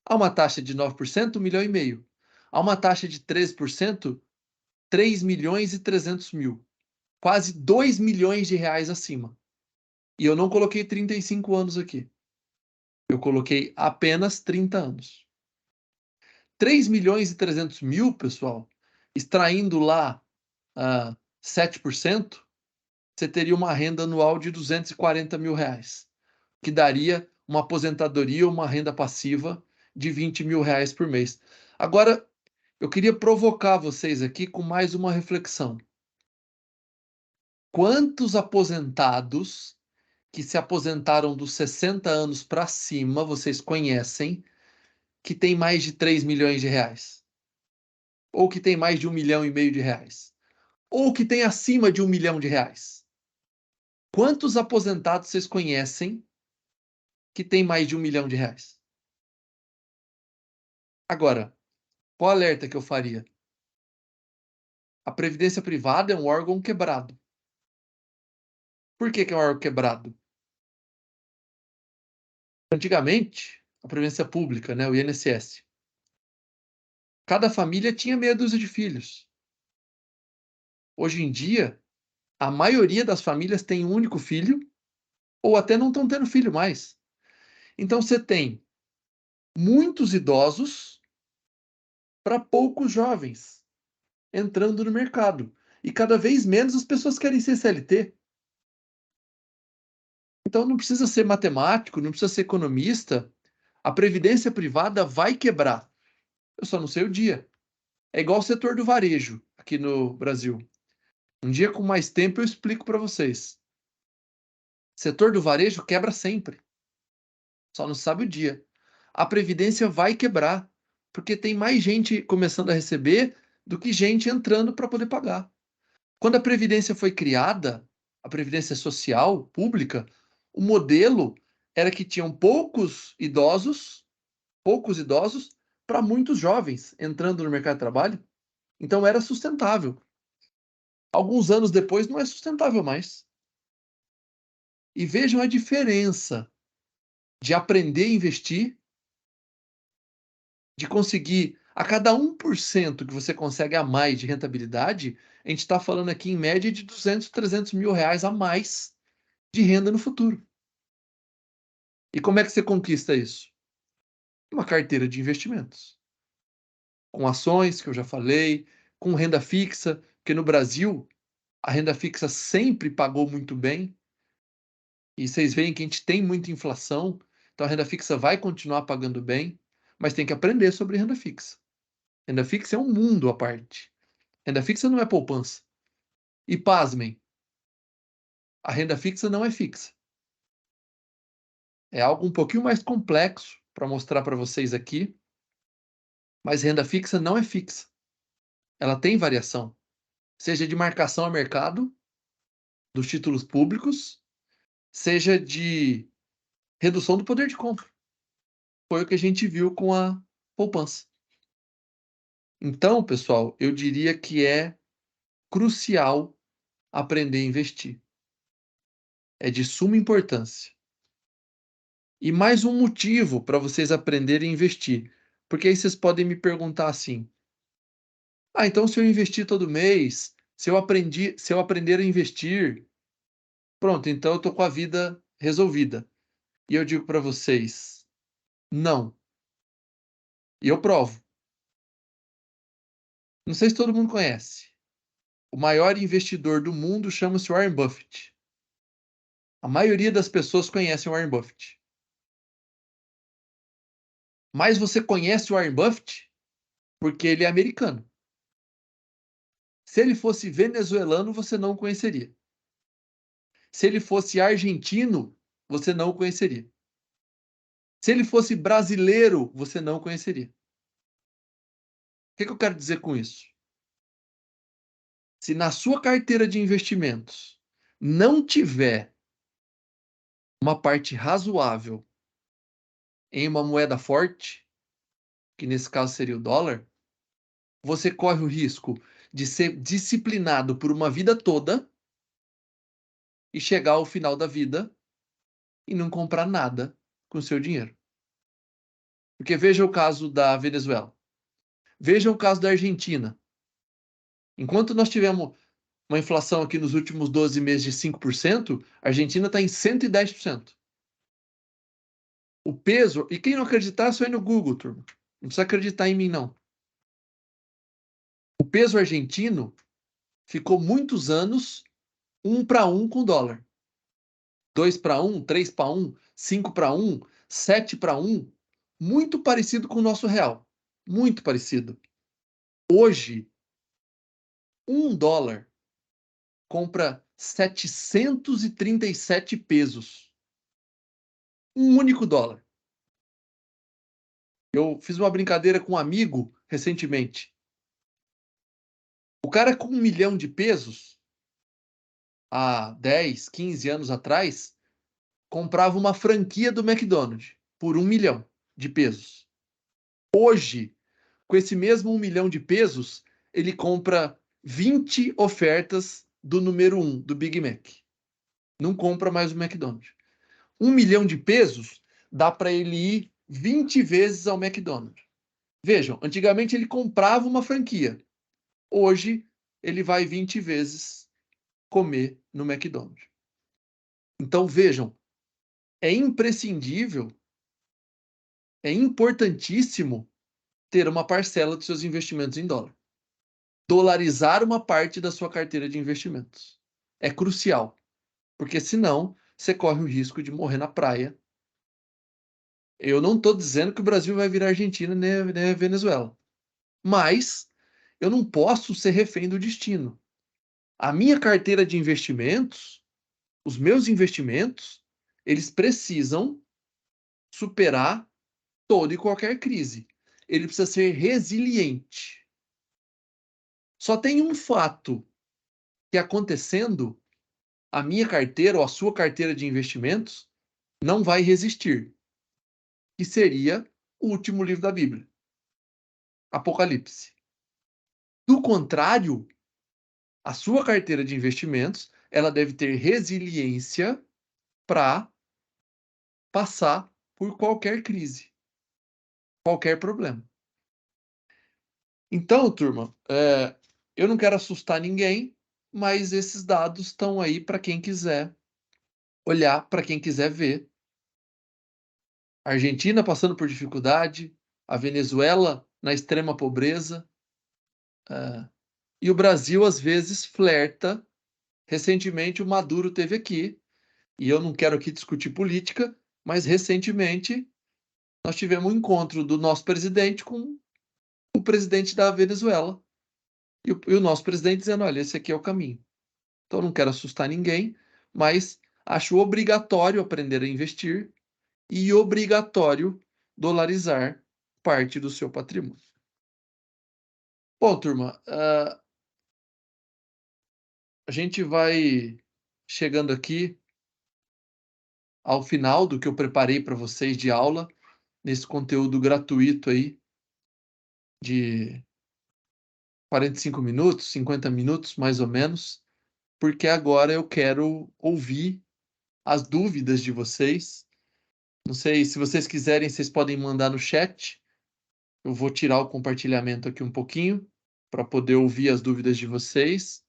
Speaker 1: A uma taxa de 9%, 1,5 milhão. A uma taxa de 13%, 3.300.000. Quase R$ 2 milhões acima. E eu não coloquei 35 anos aqui. Eu coloquei apenas 30 anos. 3.300.000, pessoal, extraindo lá 7%, você teria uma renda anual de R$ 240.000, que daria uma aposentadoria ou uma renda passiva de R$ 20.000 por mês. Agora, eu queria provocar vocês aqui com mais uma reflexão. Quantos aposentados que se aposentaram dos 60 anos para cima vocês conhecem que tem mais de R$ 3 milhões? Ou que tem mais de R$ 1,5 milhão? Ou que tem acima de R$ 1 milhão? Quantos aposentados vocês conhecem que tem mais de R$ 1 milhão? Agora, qual alerta que eu faria? A previdência privada é um órgão quebrado. Por que é um órgão quebrado? Antigamente, a previdência pública, né, o INSS, cada família tinha meia dúzia de filhos. Hoje em dia, a maioria das famílias tem um único filho, ou até não estão tendo filho mais. Então você tem muitos idosos para poucos jovens entrando no mercado. E cada vez menos as pessoas querem ser CLT. Então não precisa ser matemático, não precisa ser economista. A previdência privada vai quebrar. Eu só não sei o dia. É igual o setor do varejo aqui no Brasil. Um dia com mais tempo eu explico para vocês. Setor do varejo quebra sempre. Só não sabe o dia. A previdência vai quebrar, porque tem mais gente começando a receber do que gente entrando para poder pagar. Quando a previdência foi criada, a previdência social pública, o modelo era que tinham poucos idosos para muitos jovens entrando no mercado de trabalho. Então era sustentável. Alguns anos depois não é sustentável mais. E vejam a diferença de aprender a investir, de conseguir a cada 1% que você consegue a mais de rentabilidade, a gente está falando aqui em média de 200, 300 mil reais a mais de renda no futuro. E como é que você conquista isso? Uma carteira de investimentos. Com ações, que eu já falei, com renda fixa, porque no Brasil a renda fixa sempre pagou muito bem. E vocês veem que a gente tem muita inflação, então a renda fixa vai continuar pagando bem, mas tem que aprender sobre renda fixa. Renda fixa é um mundo à parte. Renda fixa não é poupança. E pasmem, a renda fixa não é fixa. É algo um pouquinho mais complexo para mostrar para vocês aqui, mas renda fixa não é fixa. Ela tem variação, seja de marcação a mercado, dos títulos públicos, seja de redução do poder de compra. Foi o que a gente viu com a poupança. Então, pessoal, eu diria que é crucial aprender a investir. É de suma importância. E mais um motivo para vocês aprenderem a investir. Porque aí vocês podem me perguntar assim: ah, então se eu investir todo mês, se eu aprender a investir, pronto, então eu estou com a vida resolvida. E eu digo para vocês: não. E eu provo. Não sei se todo mundo conhece. O maior investidor do mundo chama-se Warren Buffett. A maioria das pessoas conhece o Warren Buffett. Mas você conhece o Warren Buffett porque ele é americano. Se ele fosse venezuelano, você não o conheceria. Se ele fosse argentino, você não o conheceria. Se ele fosse brasileiro, você não o conheceria. O que eu quero dizer com isso? Se na sua carteira de investimentos não tiver uma parte razoável em uma moeda forte, que nesse caso seria o dólar, você corre o risco de ser disciplinado por uma vida toda e chegar ao final da vida e não comprar nada com o seu dinheiro. Porque veja o caso da Venezuela. Veja o caso da Argentina. Enquanto nós tivemos uma inflação aqui nos últimos 12 meses de 5%, a Argentina está em 110%. O peso, e quem não acreditar, é só ir no Google, turma. Não precisa acreditar em mim, não. O peso argentino ficou muitos anos 1-1 com o dólar. 2-1, 3-1, 5-1, 7-1. Muito parecido com o nosso real. Muito parecido. Hoje, $1 compra 737 pesos. Um único dólar. Eu fiz uma brincadeira com um amigo recentemente. O cara com 1 milhão de pesos, há 10, 15 anos atrás, comprava uma franquia do McDonald's por 1 milhão de pesos. Hoje, com esse mesmo 1 milhão de pesos, ele compra 20 ofertas do número 1, do Big Mac. Não compra mais o McDonald's. 1 milhão de pesos dá para ele ir 20 vezes ao McDonald's. Vejam, antigamente ele comprava uma franquia. Hoje ele vai 20 vezes comer no McDonald's. Então vejam, é imprescindível, é importantíssimo ter uma parcela dos seus investimentos em dólar. Dolarizar uma parte da sua carteira de investimentos. É crucial, porque senão você corre o risco de morrer na praia. Eu não estou dizendo que o Brasil vai virar Argentina nem Venezuela, mas eu não posso ser refém do destino. A minha carteira de investimentos, os meus investimentos, eles precisam superar toda e qualquer crise. Ele precisa ser resiliente. Só tem um fato que acontecendo, a minha carteira ou a sua carteira de investimentos não vai resistir, que seria o último livro da Bíblia, Apocalipse. Do contrário, a sua carteira de investimentos, ela deve ter resiliência para passar por qualquer crise, qualquer problema. Então, turma, eu não quero assustar ninguém, mas esses dados estão aí para quem quiser olhar, para quem quiser ver. A Argentina passando por dificuldade, a Venezuela na extrema pobreza, e o Brasil às vezes flerta. Recentemente o Maduro teve aqui, e eu não quero aqui discutir política, mas recentemente nós tivemos um encontro do nosso presidente com o presidente da Venezuela. E o nosso presidente dizendo, olha, esse aqui é o caminho. Então, não quero assustar ninguém, mas acho obrigatório aprender a investir e obrigatório dolarizar parte do seu patrimônio. Bom, turma, a gente vai chegando aqui ao final do que eu preparei para vocês de aula, nesse conteúdo gratuito aí, de 45 minutos, 50 minutos, mais ou menos, porque agora eu quero ouvir as dúvidas de vocês. Não sei, se vocês quiserem, vocês podem mandar no chat. Eu vou tirar o compartilhamento aqui um pouquinho para poder ouvir as dúvidas de vocês.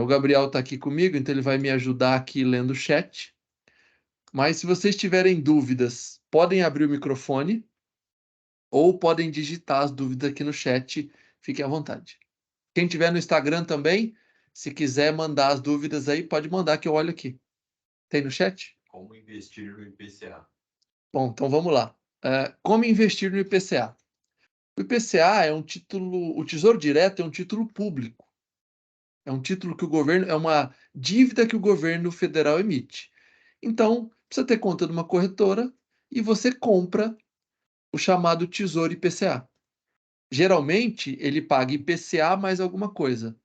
Speaker 1: O Gabriel está aqui comigo, então ele vai me ajudar aqui lendo o chat. Mas se vocês tiverem dúvidas, podem abrir o microfone ou podem digitar as dúvidas aqui no chat. Fiquem à vontade. Quem tiver no Instagram também, se quiser mandar as dúvidas aí, pode mandar que eu olho aqui. Tem no chat?
Speaker 2: Como investir no IPCA?
Speaker 1: Bom, então vamos lá. Como investir no IPCA? O IPCA é um título, o Tesouro Direto é um título público. É um título que o governo, é uma dívida que o governo federal emite. Então, precisa ter conta numa corretora e você compra o chamado Tesouro IPCA. Geralmente, ele paga IPCA mais alguma coisa.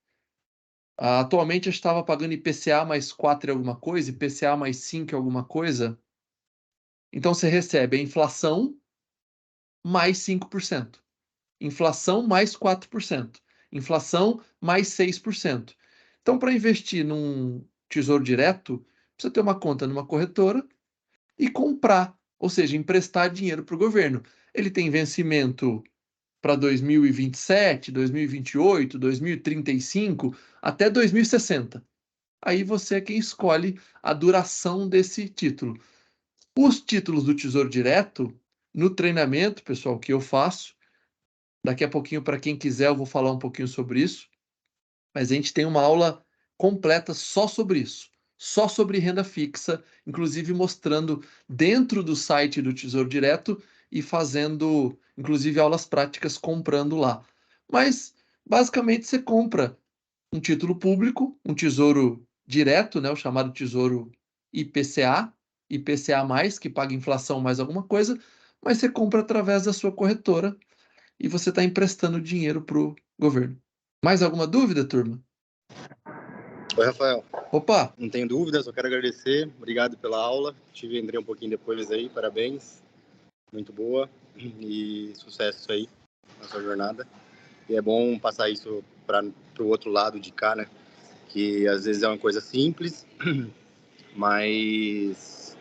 Speaker 1: Atualmente, eu estava pagando IPCA mais 4 e alguma coisa, IPCA mais 5 e alguma coisa. Então, você recebe a inflação mais 5%, inflação mais 4%, inflação mais 6%. Então, para investir num tesouro direto, precisa ter uma conta numa corretora e comprar, ou seja, emprestar dinheiro para o governo. Ele tem vencimento para 2027, 2028, 2035, até 2060. Aí você é quem escolhe a duração desse título. Os títulos do Tesouro Direto, no treinamento, pessoal, que eu faço, daqui a pouquinho, para quem quiser, eu vou falar um pouquinho sobre isso, mas a gente tem uma aula completa só sobre isso, só sobre renda fixa, inclusive mostrando dentro do site do Tesouro Direto e fazendo, inclusive, aulas práticas comprando lá. Mas, basicamente, você compra um título público, um tesouro direto, né, o chamado tesouro IPCA, IPCA+, que paga inflação mais alguma coisa, mas você compra através da sua corretora e você está emprestando dinheiro para o governo. Mais alguma dúvida, turma?
Speaker 3: Oi, Rafael.
Speaker 1: Opa!
Speaker 3: Não tenho dúvidas, só quero agradecer. Obrigado pela aula. Entrei um pouquinho depois aí, parabéns. Muito boa. E sucesso aí na sua jornada. E é bom passar isso para o outro lado de cá, né? Que às vezes é uma coisa simples, mas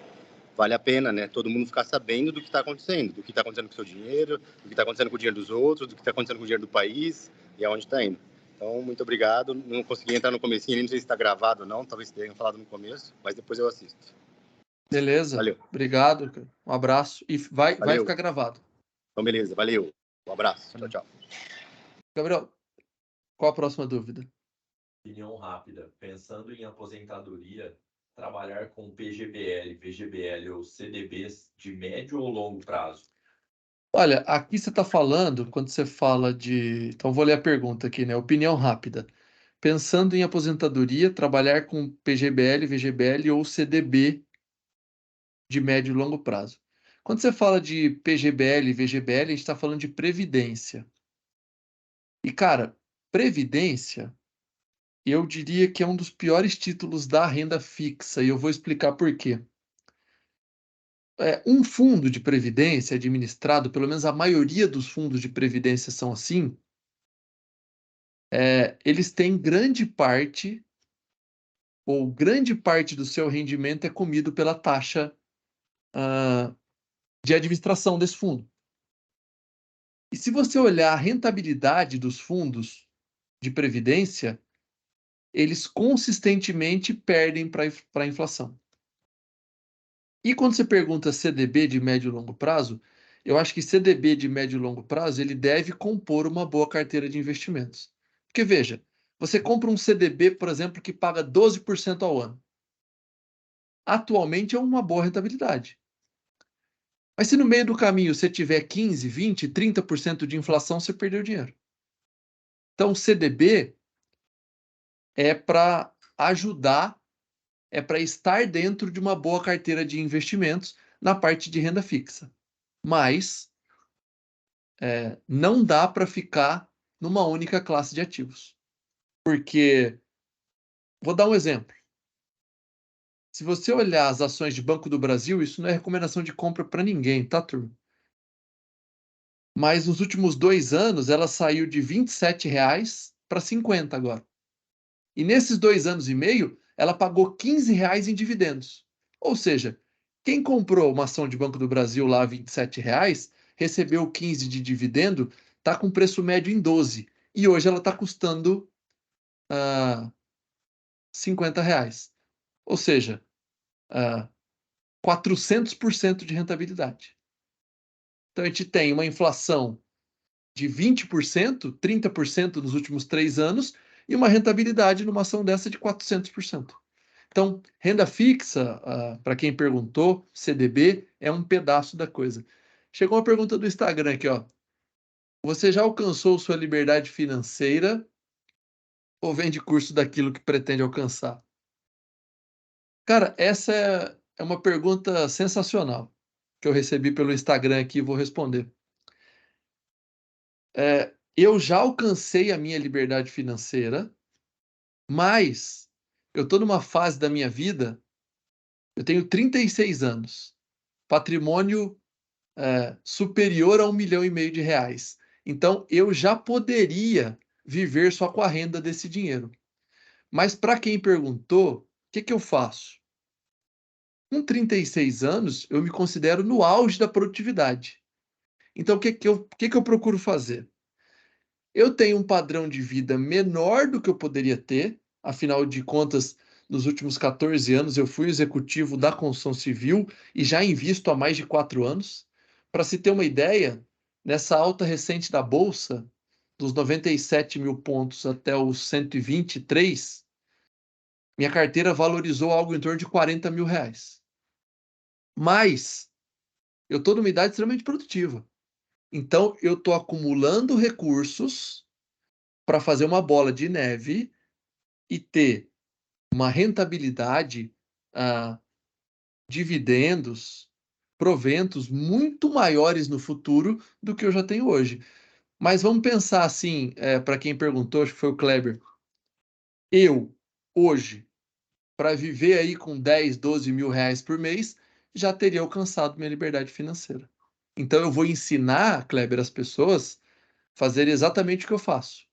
Speaker 3: vale a pena, né? Todo mundo ficar sabendo do que está acontecendo. Do que está acontecendo com o seu dinheiro, do que está acontecendo com o dinheiro dos outros, do que está acontecendo com o dinheiro do país e aonde está indo. Então, muito obrigado. Não consegui entrar no comecinho, nem sei se está gravado ou não. Talvez tenham falado no começo, mas depois eu assisto.
Speaker 1: Beleza.
Speaker 3: Valeu.
Speaker 1: Obrigado. Cara. Um abraço. E vai
Speaker 3: Valeu.
Speaker 1: ficar gravado.
Speaker 3: Então, beleza. Valeu. Um abraço. Tchau, tchau.
Speaker 1: Gabriel, qual a próxima dúvida?
Speaker 2: Opinião rápida. Pensando em aposentadoria, trabalhar com PGBL, VGBL ou CDBs de médio ou longo prazo?
Speaker 1: Olha, aqui você está falando, quando você fala de. Então, vou ler a pergunta aqui, né? Opinião rápida. Pensando em aposentadoria, trabalhar com PGBL, VGBL ou CDB de médio e longo prazo. Quando você fala de PGBL e VGBL, a gente está falando de previdência. E, cara, previdência, eu diria que é um dos piores títulos da renda fixa, e eu vou explicar por quê. Um fundo de previdência administrado, pelo menos a maioria dos fundos de previdência são assim, eles têm grande parte, ou grande parte do seu rendimento é comido pela taxa de administração desse fundo. E se você olhar a rentabilidade dos fundos de previdência, eles consistentemente perdem para a inflação. E quando você pergunta CDB de médio e longo prazo, eu acho que CDB de médio e longo prazo ele deve compor uma boa carteira de investimentos. Porque veja, você compra um CDB, por exemplo, que paga 12% ao ano. Atualmente é uma boa rentabilidade. Mas se no meio do caminho você tiver 15, 20, 30% de inflação, você perdeu dinheiro. Então, CDB é para ajudar, é para estar dentro de uma boa carteira de investimentos na parte de renda fixa. Mas não dá para ficar numa única classe de ativos. Porque, vou dar um exemplo. Se você olhar as ações de Banco do Brasil, isso não é recomendação de compra para ninguém, tá, turma? Mas nos últimos 2 anos, ela saiu de R$ 27 para 50 agora. E nesses 2 anos e meio, ela pagou R$ 15 em dividendos. Ou seja, quem comprou uma ação de Banco do Brasil lá a R$ 27, recebeu 15 de dividendo, está com preço médio em 12. E hoje ela está custando R$ 50. Ou seja, 400% de rentabilidade. Então a gente tem uma inflação de 20%, 30% nos últimos 3 anos e uma rentabilidade numa ação dessa de 400%. Então, renda fixa, para quem perguntou, CDB é um pedaço da coisa. Chegou uma pergunta do Instagram aqui, ó. Você já alcançou sua liberdade financeira ou vende curso daquilo que pretende alcançar? Cara, essa é uma pergunta sensacional que eu recebi pelo Instagram aqui e vou responder. Eu já alcancei a minha liberdade financeira, mas eu estou numa fase da minha vida, eu tenho 36 anos, patrimônio superior a 1,5 milhão de reais. Então, eu já poderia viver só com a renda desse dinheiro. Mas para quem perguntou, o que eu faço? Com 36 anos, eu me considero no auge da produtividade. Então, o que eu procuro fazer? Eu tenho um padrão de vida menor do que eu poderia ter, afinal de contas, nos últimos 14 anos eu fui executivo da construção civil e já invisto há mais de 4 anos. Para se ter uma ideia, nessa alta recente da Bolsa, dos 97 mil pontos até os 123, minha carteira valorizou algo em torno de 40 mil reais. Mas eu estou numa idade extremamente produtiva. Então, eu estou acumulando recursos para fazer uma bola de neve e ter uma rentabilidade, ah, dividendos, proventos muito maiores no futuro do que eu já tenho hoje. Mas vamos pensar assim, para quem perguntou, acho que foi o Kleber. Eu, hoje, para viver aí com 10, 12 mil reais por mês, já teria alcançado minha liberdade financeira. Então eu vou ensinar, Kleber, as pessoas a fazer exatamente o que eu faço.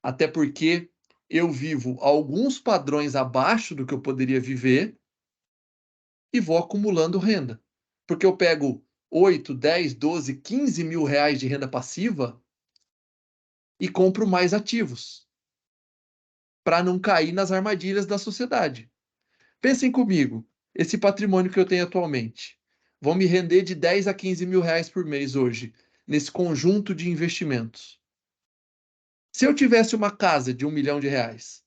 Speaker 1: Até porque eu vivo alguns padrões abaixo do que eu poderia viver e vou acumulando renda. Porque eu pego 8, 10, 12, 15 mil reais de renda passiva e compro mais ativos, para não cair nas armadilhas da sociedade. Pensem comigo, esse patrimônio que eu tenho atualmente vão me render de 10 a 15 mil reais por mês hoje, nesse conjunto de investimentos. Se eu tivesse uma casa de 1 milhão de reais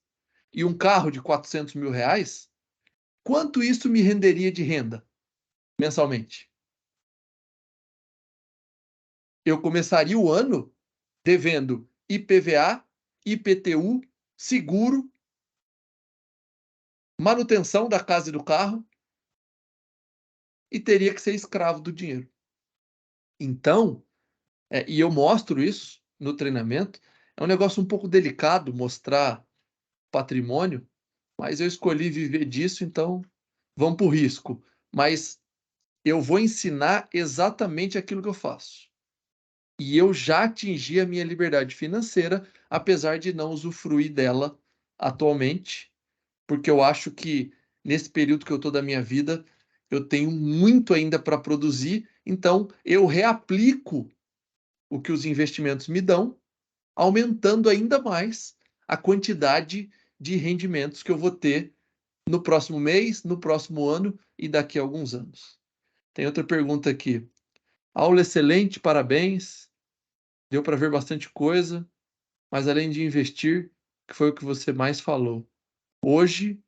Speaker 1: e um carro de 400 mil reais, quanto isso me renderia de renda mensalmente? Eu começaria o ano devendo IPVA, IPTU, seguro, manutenção da casa e do carro e teria que ser escravo do dinheiro. Então, e eu mostro isso no treinamento, é um negócio um pouco delicado mostrar patrimônio, mas eu escolhi viver disso, então vamos para o risco. Mas eu vou ensinar exatamente aquilo que eu faço. E eu já atingi a minha liberdade financeira, apesar de não usufruir dela atualmente, porque eu acho que nesse período que eu estou da minha vida, eu tenho muito ainda para produzir, então eu reaplico o que os investimentos me dão, aumentando ainda mais a quantidade de rendimentos que eu vou ter no próximo mês, no próximo ano e daqui a alguns anos. Tem outra pergunta aqui. Aula excelente, parabéns. Deu para ver bastante coisa, mas além de investir, que foi o que você mais falou. Hoje,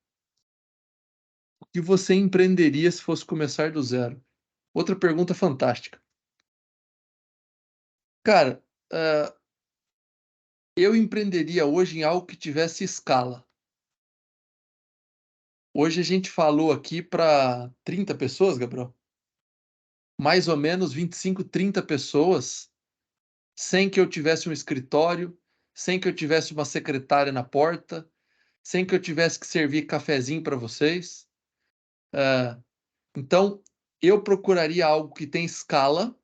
Speaker 1: o que você empreenderia se fosse começar do zero? Outra pergunta fantástica. Cara, eu empreenderia hoje em algo que tivesse escala. Hoje a gente falou aqui para 30 pessoas, Gabriel? Mais ou menos 25, 30 pessoas, sem que eu tivesse um escritório, sem que eu tivesse uma secretária na porta, sem que eu tivesse que servir cafezinho para vocês. Então, eu procuraria algo que tem escala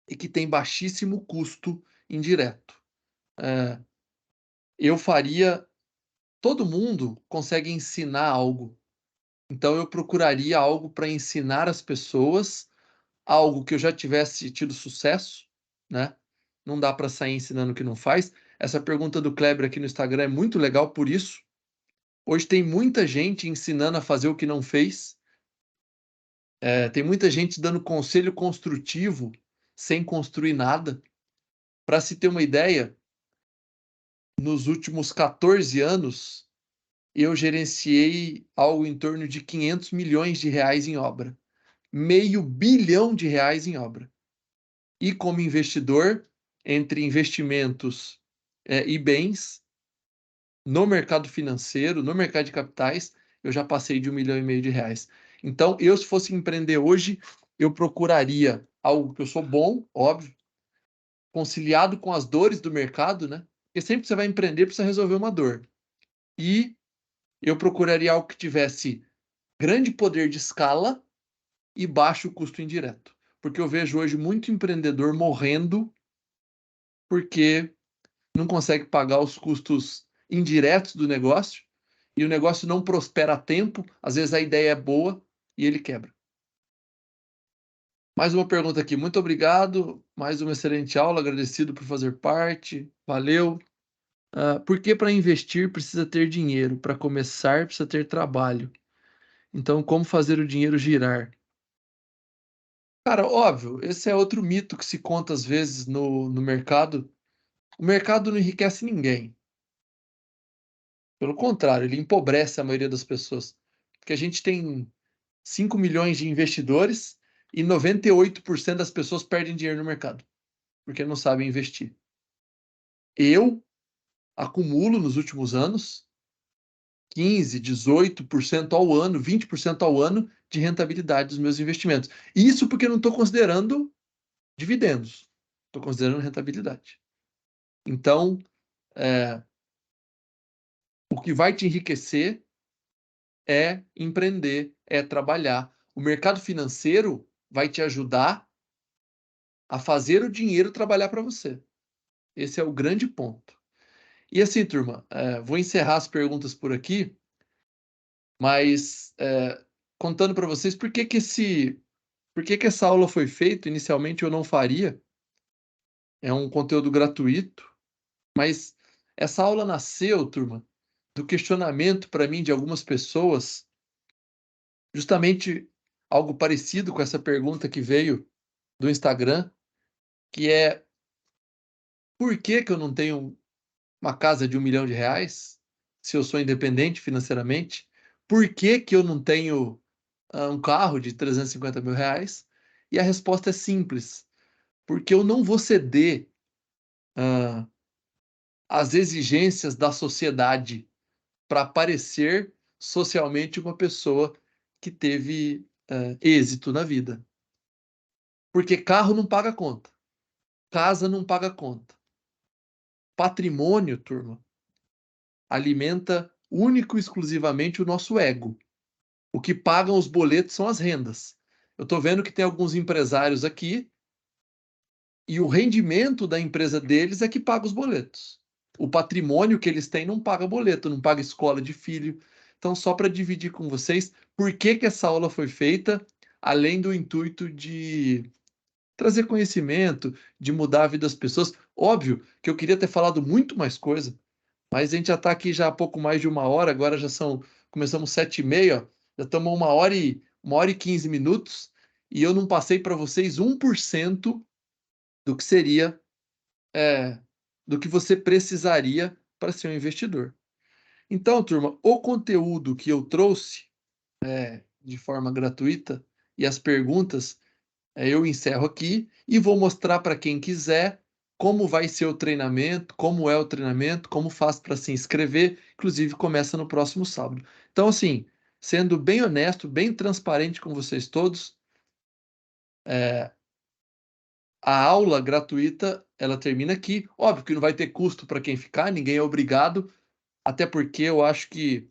Speaker 1: e que tem baixíssimo custo indireto. Eu faria. Todo mundo consegue ensinar algo. Então, eu procuraria algo para ensinar as pessoas, algo que eu já tivesse tido sucesso, né? Não dá para sair ensinando o que não faz. Essa pergunta do Kleber aqui no Instagram é muito legal por isso. Hoje tem muita gente ensinando a fazer o que não fez. Tem muita gente dando conselho construtivo sem construir nada. Para se ter uma ideia, nos últimos 14 anos, eu gerenciei algo em torno de 500 milhões de reais em obra. R$ 500 milhões em obra. E como investidor, entre investimentos e bens, no mercado financeiro, no mercado de capitais, eu já passei de R$1,5 milhão. Então, eu, se fosse empreender hoje, eu procuraria algo que eu sou bom, óbvio, conciliado com as dores do mercado, né? Porque sempre que você vai empreender, precisa resolver uma dor. E eu procuraria algo que tivesse grande poder de escala e baixo custo indireto. Porque eu vejo hoje muito empreendedor morrendo porque não consegue pagar os custos indiretos do negócio e o negócio não prospera a tempo, às vezes a ideia é boa e ele quebra. Mais uma pergunta aqui. Muito obrigado. Mais uma excelente aula. Agradecido por fazer parte. Valeu. Por que para investir precisa ter dinheiro? Para começar precisa ter trabalho. Então, como fazer o dinheiro girar? Cara, óbvio, esse é outro mito que se conta às vezes no mercado. O mercado não enriquece ninguém. Pelo contrário, ele empobrece a maioria das pessoas. Porque a gente tem 5 milhões de investidores e 98% das pessoas perdem dinheiro no mercado, porque não sabem investir. Eu acumulo nos últimos anos 15, 18% ao ano, 20% ao ano de rentabilidade dos meus investimentos. Isso porque eu não estou considerando dividendos, estou considerando rentabilidade. Então, o que vai te enriquecer é empreender, é trabalhar. O mercado financeiro vai te ajudar a fazer o dinheiro trabalhar para você. Esse é o grande ponto. E assim, turma, vou encerrar as perguntas por aqui, mas contando para vocês por que que essa aula foi feita. Inicialmente eu não faria, é um conteúdo gratuito, mas essa aula nasceu, turma, do questionamento para mim de algumas pessoas, justamente algo parecido com essa pergunta que veio do Instagram, que é: por que que eu não tenho uma casa de R$1 milhão se eu sou independente financeiramente? Por que que eu não tenho um carro de R$350 mil? E a resposta é simples: porque eu não vou ceder às exigências da sociedade para parecer socialmente uma pessoa que teve êxito na vida. Porque carro não paga conta, casa não paga conta. Patrimônio, turma, alimenta único e exclusivamente o nosso ego. O que pagam os boletos são as rendas. Eu estou vendo que tem alguns empresários aqui e o rendimento da empresa deles é que paga os boletos. O patrimônio que eles têm não paga boleto, não paga escola de filho. Então, só para dividir com vocês, por que que essa aula foi feita, além do intuito de trazer conhecimento, de mudar a vida das pessoas. Óbvio que eu queria ter falado muito mais coisa, mas a gente já está aqui já há pouco mais de 1 hora, agora começamos 7h30, já estamos 1 hora e 15 minutos, e eu não passei para vocês 1% do que seria, do que você precisaria para ser um investidor. Então, turma, o conteúdo que eu trouxe de forma gratuita e as perguntas, eu encerro aqui e vou mostrar para quem quiser como vai ser o treinamento, como é o treinamento, como faz para se inscrever. Inclusive, começa no próximo sábado. Então, assim, sendo bem honesto, bem transparente com vocês todos, a aula gratuita, ela termina aqui. Óbvio que não vai ter custo para quem ficar, ninguém é obrigado, até porque eu acho que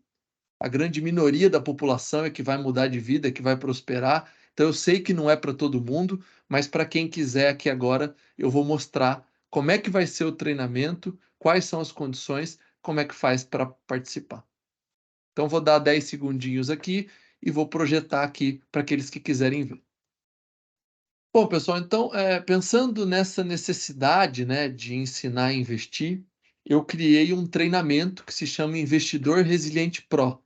Speaker 1: a grande minoria da população é que vai mudar de vida, é que vai prosperar. Então eu sei que não é para todo mundo, mas para quem quiser aqui agora, eu vou mostrar como é que vai ser o treinamento, quais são as condições, como é que faz para participar. Então vou dar 10 segundinhos aqui e vou projetar aqui para aqueles que quiserem ver. Bom, pessoal, então, pensando nessa necessidade, né, de ensinar a investir, eu criei um treinamento que se chama Investidor Resiliente Pro.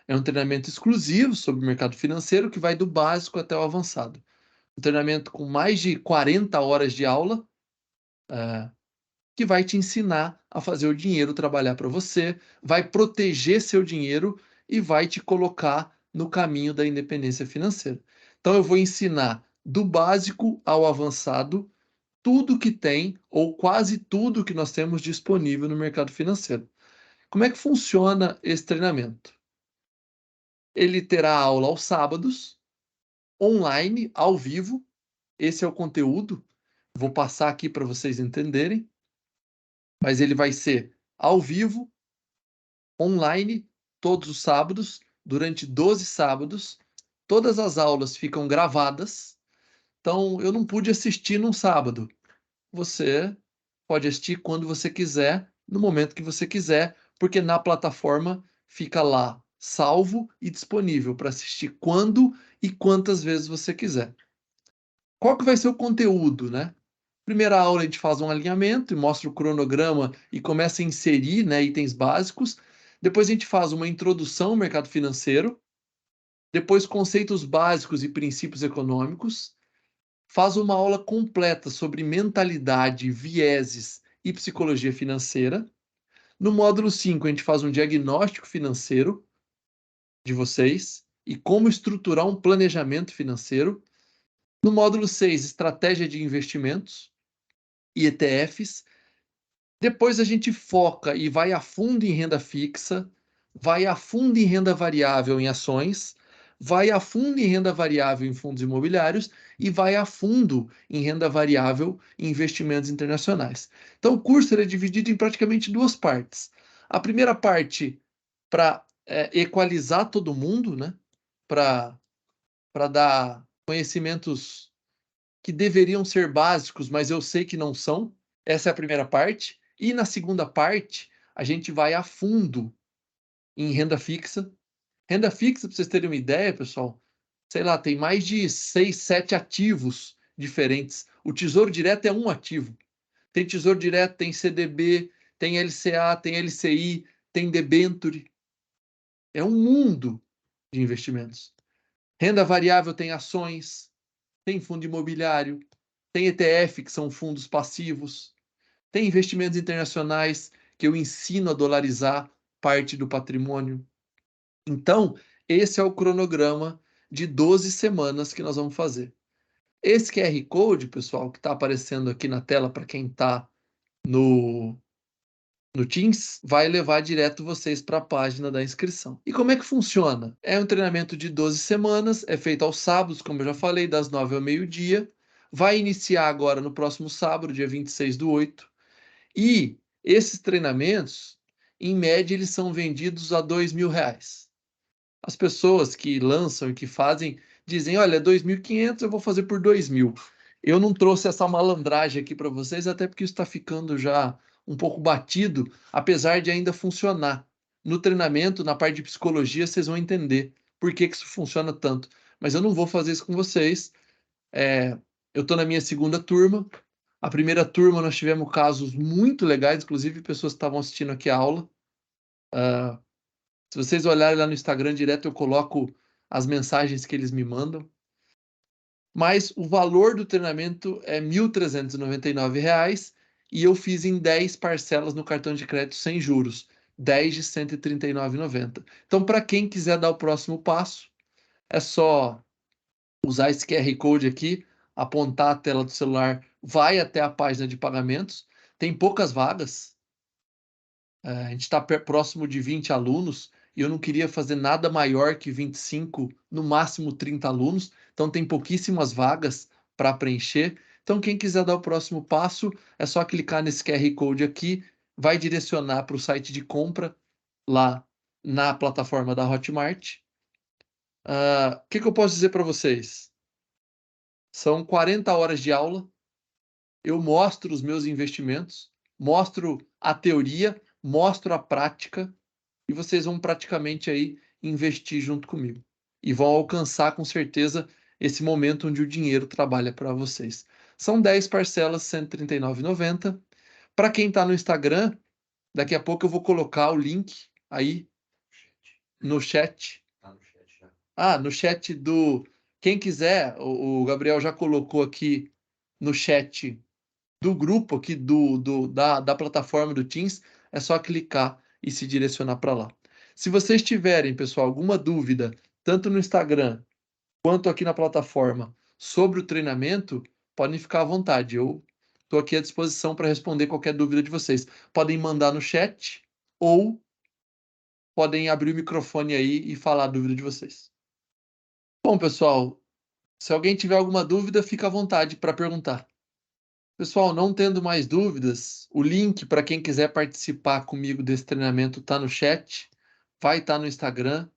Speaker 1: É um treinamento exclusivo sobre o mercado financeiro que vai do básico até o avançado. Um treinamento com mais de 40 horas de aula, que vai te ensinar a fazer o dinheiro trabalhar para você, vai proteger seu dinheiro e vai te colocar no caminho da independência financeira. Então, eu vou ensinar do básico ao avançado tudo que tem, ou quase tudo que nós temos disponível no mercado financeiro. Como é que funciona esse treinamento? Ele terá aula aos sábados, online, ao vivo. Esse é o conteúdo. Vou passar aqui para vocês entenderem. Mas ele vai ser ao vivo, online, todos os sábados, durante 12 sábados. Todas as aulas ficam gravadas. Então, eu não pude assistir num sábado. Você pode assistir quando você quiser, no momento que você quiser, porque na plataforma fica lá salvo e disponível para assistir quando e quantas vezes você quiser. Qual que vai ser o conteúdo, né? Primeira aula a gente faz um alinhamento e mostra o cronograma e começa a inserir, né, itens básicos. Depois a gente faz uma introdução ao mercado financeiro. Depois conceitos básicos e princípios econômicos. Faz uma aula completa sobre mentalidade, vieses e psicologia financeira. No módulo 5, a gente faz um diagnóstico financeiro de vocês e como estruturar um planejamento financeiro. No módulo 6, estratégia de investimentos e ETFs. Depois a gente foca e vai a fundo em renda fixa, vai a fundo em renda variável em ações, vai a fundo em renda variável em fundos imobiliários e vai a fundo em renda variável em investimentos internacionais. Então o curso é dividido em praticamente duas partes. A primeira parte para equalizar todo mundo, né? Para dar conhecimentos que deveriam ser básicos, mas eu sei que não são. Essa é a primeira parte. E na segunda parte, a gente vai a fundo em renda fixa. Renda fixa, para vocês terem uma ideia, pessoal, sei lá, tem mais de 6, 7 ativos diferentes. O Tesouro Direto é um ativo. Tem Tesouro Direto, tem CDB, tem LCA, tem LCI, tem debenture. É um mundo de investimentos. Renda variável tem ações, tem fundo imobiliário, tem ETF, que são fundos passivos, tem investimentos internacionais, que eu ensino a dolarizar parte do patrimônio. Então, esse é o cronograma de 12 semanas que nós vamos fazer. Esse QR Code, pessoal, que está aparecendo aqui na tela para quem está no Teams, vai levar direto vocês para a página da inscrição. E como é que funciona? É um treinamento de 12 semanas, é feito aos sábados, como eu já falei, das 9 ao meio-dia. Vai iniciar agora no próximo sábado, dia 26/8. E esses treinamentos, em média, eles são vendidos a R$ 2.000. As pessoas que lançam e que fazem dizem, olha, 2.500 eu vou fazer por 2.000. Eu não trouxe essa malandragem aqui para vocês, até porque isso está ficando já um pouco batido, apesar de ainda funcionar. No treinamento, na parte de psicologia, vocês vão entender por que isso funciona tanto. Mas eu não vou fazer isso com vocês. Eu estou na minha segunda turma. A primeira turma nós tivemos casos muito legais, inclusive pessoas que estavam assistindo aqui a aula. Se vocês olharem lá no Instagram direto, eu coloco as mensagens que eles me mandam. Mas o valor do treinamento é R$ 1.399 e eu fiz em 10 parcelas no cartão de crédito sem juros, 10 de R$ 139,90. Então, para quem quiser dar o próximo passo, é só usar esse QR Code aqui, apontar a tela do celular, vai até a página de pagamentos. Tem poucas vagas. A gente está próximo de 20 alunos e eu não queria fazer nada maior que 25, no máximo 30 alunos. Então tem pouquíssimas vagas para preencher. Então quem quiser dar o próximo passo, é só clicar nesse QR Code aqui, vai direcionar para o site de compra lá na plataforma da Hotmart. O que eu posso dizer para vocês? São 40 horas de aula. Eu mostro os meus investimentos, mostro a teoria, mostro a prática e vocês vão praticamente aí investir junto comigo. E vão alcançar com certeza esse momento onde o dinheiro trabalha para vocês. São 10 parcelas, R$ 139,90. Para quem está no Instagram, daqui a pouco eu vou colocar o link aí no chat.
Speaker 2: Tá no chat já.
Speaker 1: No chat do... Quem quiser, o Gabriel já colocou aqui no chat do grupo aqui da plataforma do Teams, é só clicar e se direcionar para lá. Se vocês tiverem, pessoal, alguma dúvida, tanto no Instagram quanto aqui na plataforma, sobre o treinamento, podem ficar à vontade. Eu estou aqui à disposição para responder qualquer dúvida de vocês. Podem mandar no chat ou podem abrir o microfone aí e falar a dúvida de vocês. Bom, pessoal, se alguém tiver alguma dúvida, fica à vontade para perguntar. Pessoal, não tendo mais dúvidas, o link para quem quiser participar comigo desse treinamento está no chat, vai estar no Instagram,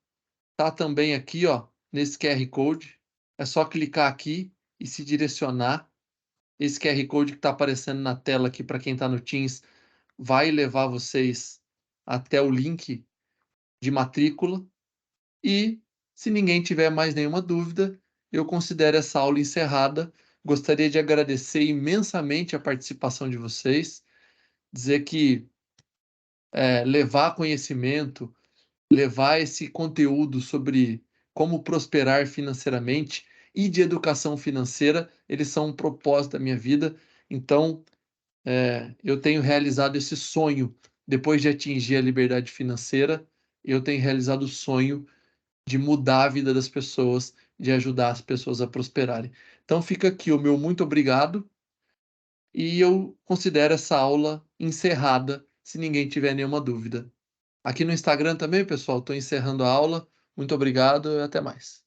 Speaker 1: está também aqui, ó, nesse QR Code. É só clicar aqui e se direcionar. Esse QR Code que está aparecendo na tela aqui para quem está no Teams vai levar vocês até o link de matrícula. E, se ninguém tiver mais nenhuma dúvida, eu considero essa aula encerrada. Gostaria de agradecer imensamente a participação de vocês, dizer que levar conhecimento, levar esse conteúdo sobre como prosperar financeiramente e de educação financeira, eles são um propósito da minha vida. Então, eu tenho realizado esse sonho, depois de atingir a liberdade financeira, eu tenho realizado o sonho de mudar a vida das pessoas, de ajudar as pessoas a prosperarem. Então fica aqui o meu muito obrigado e eu considero essa aula encerrada, se ninguém tiver nenhuma dúvida. Aqui no Instagram também, pessoal, estou encerrando a aula. Muito obrigado e até mais.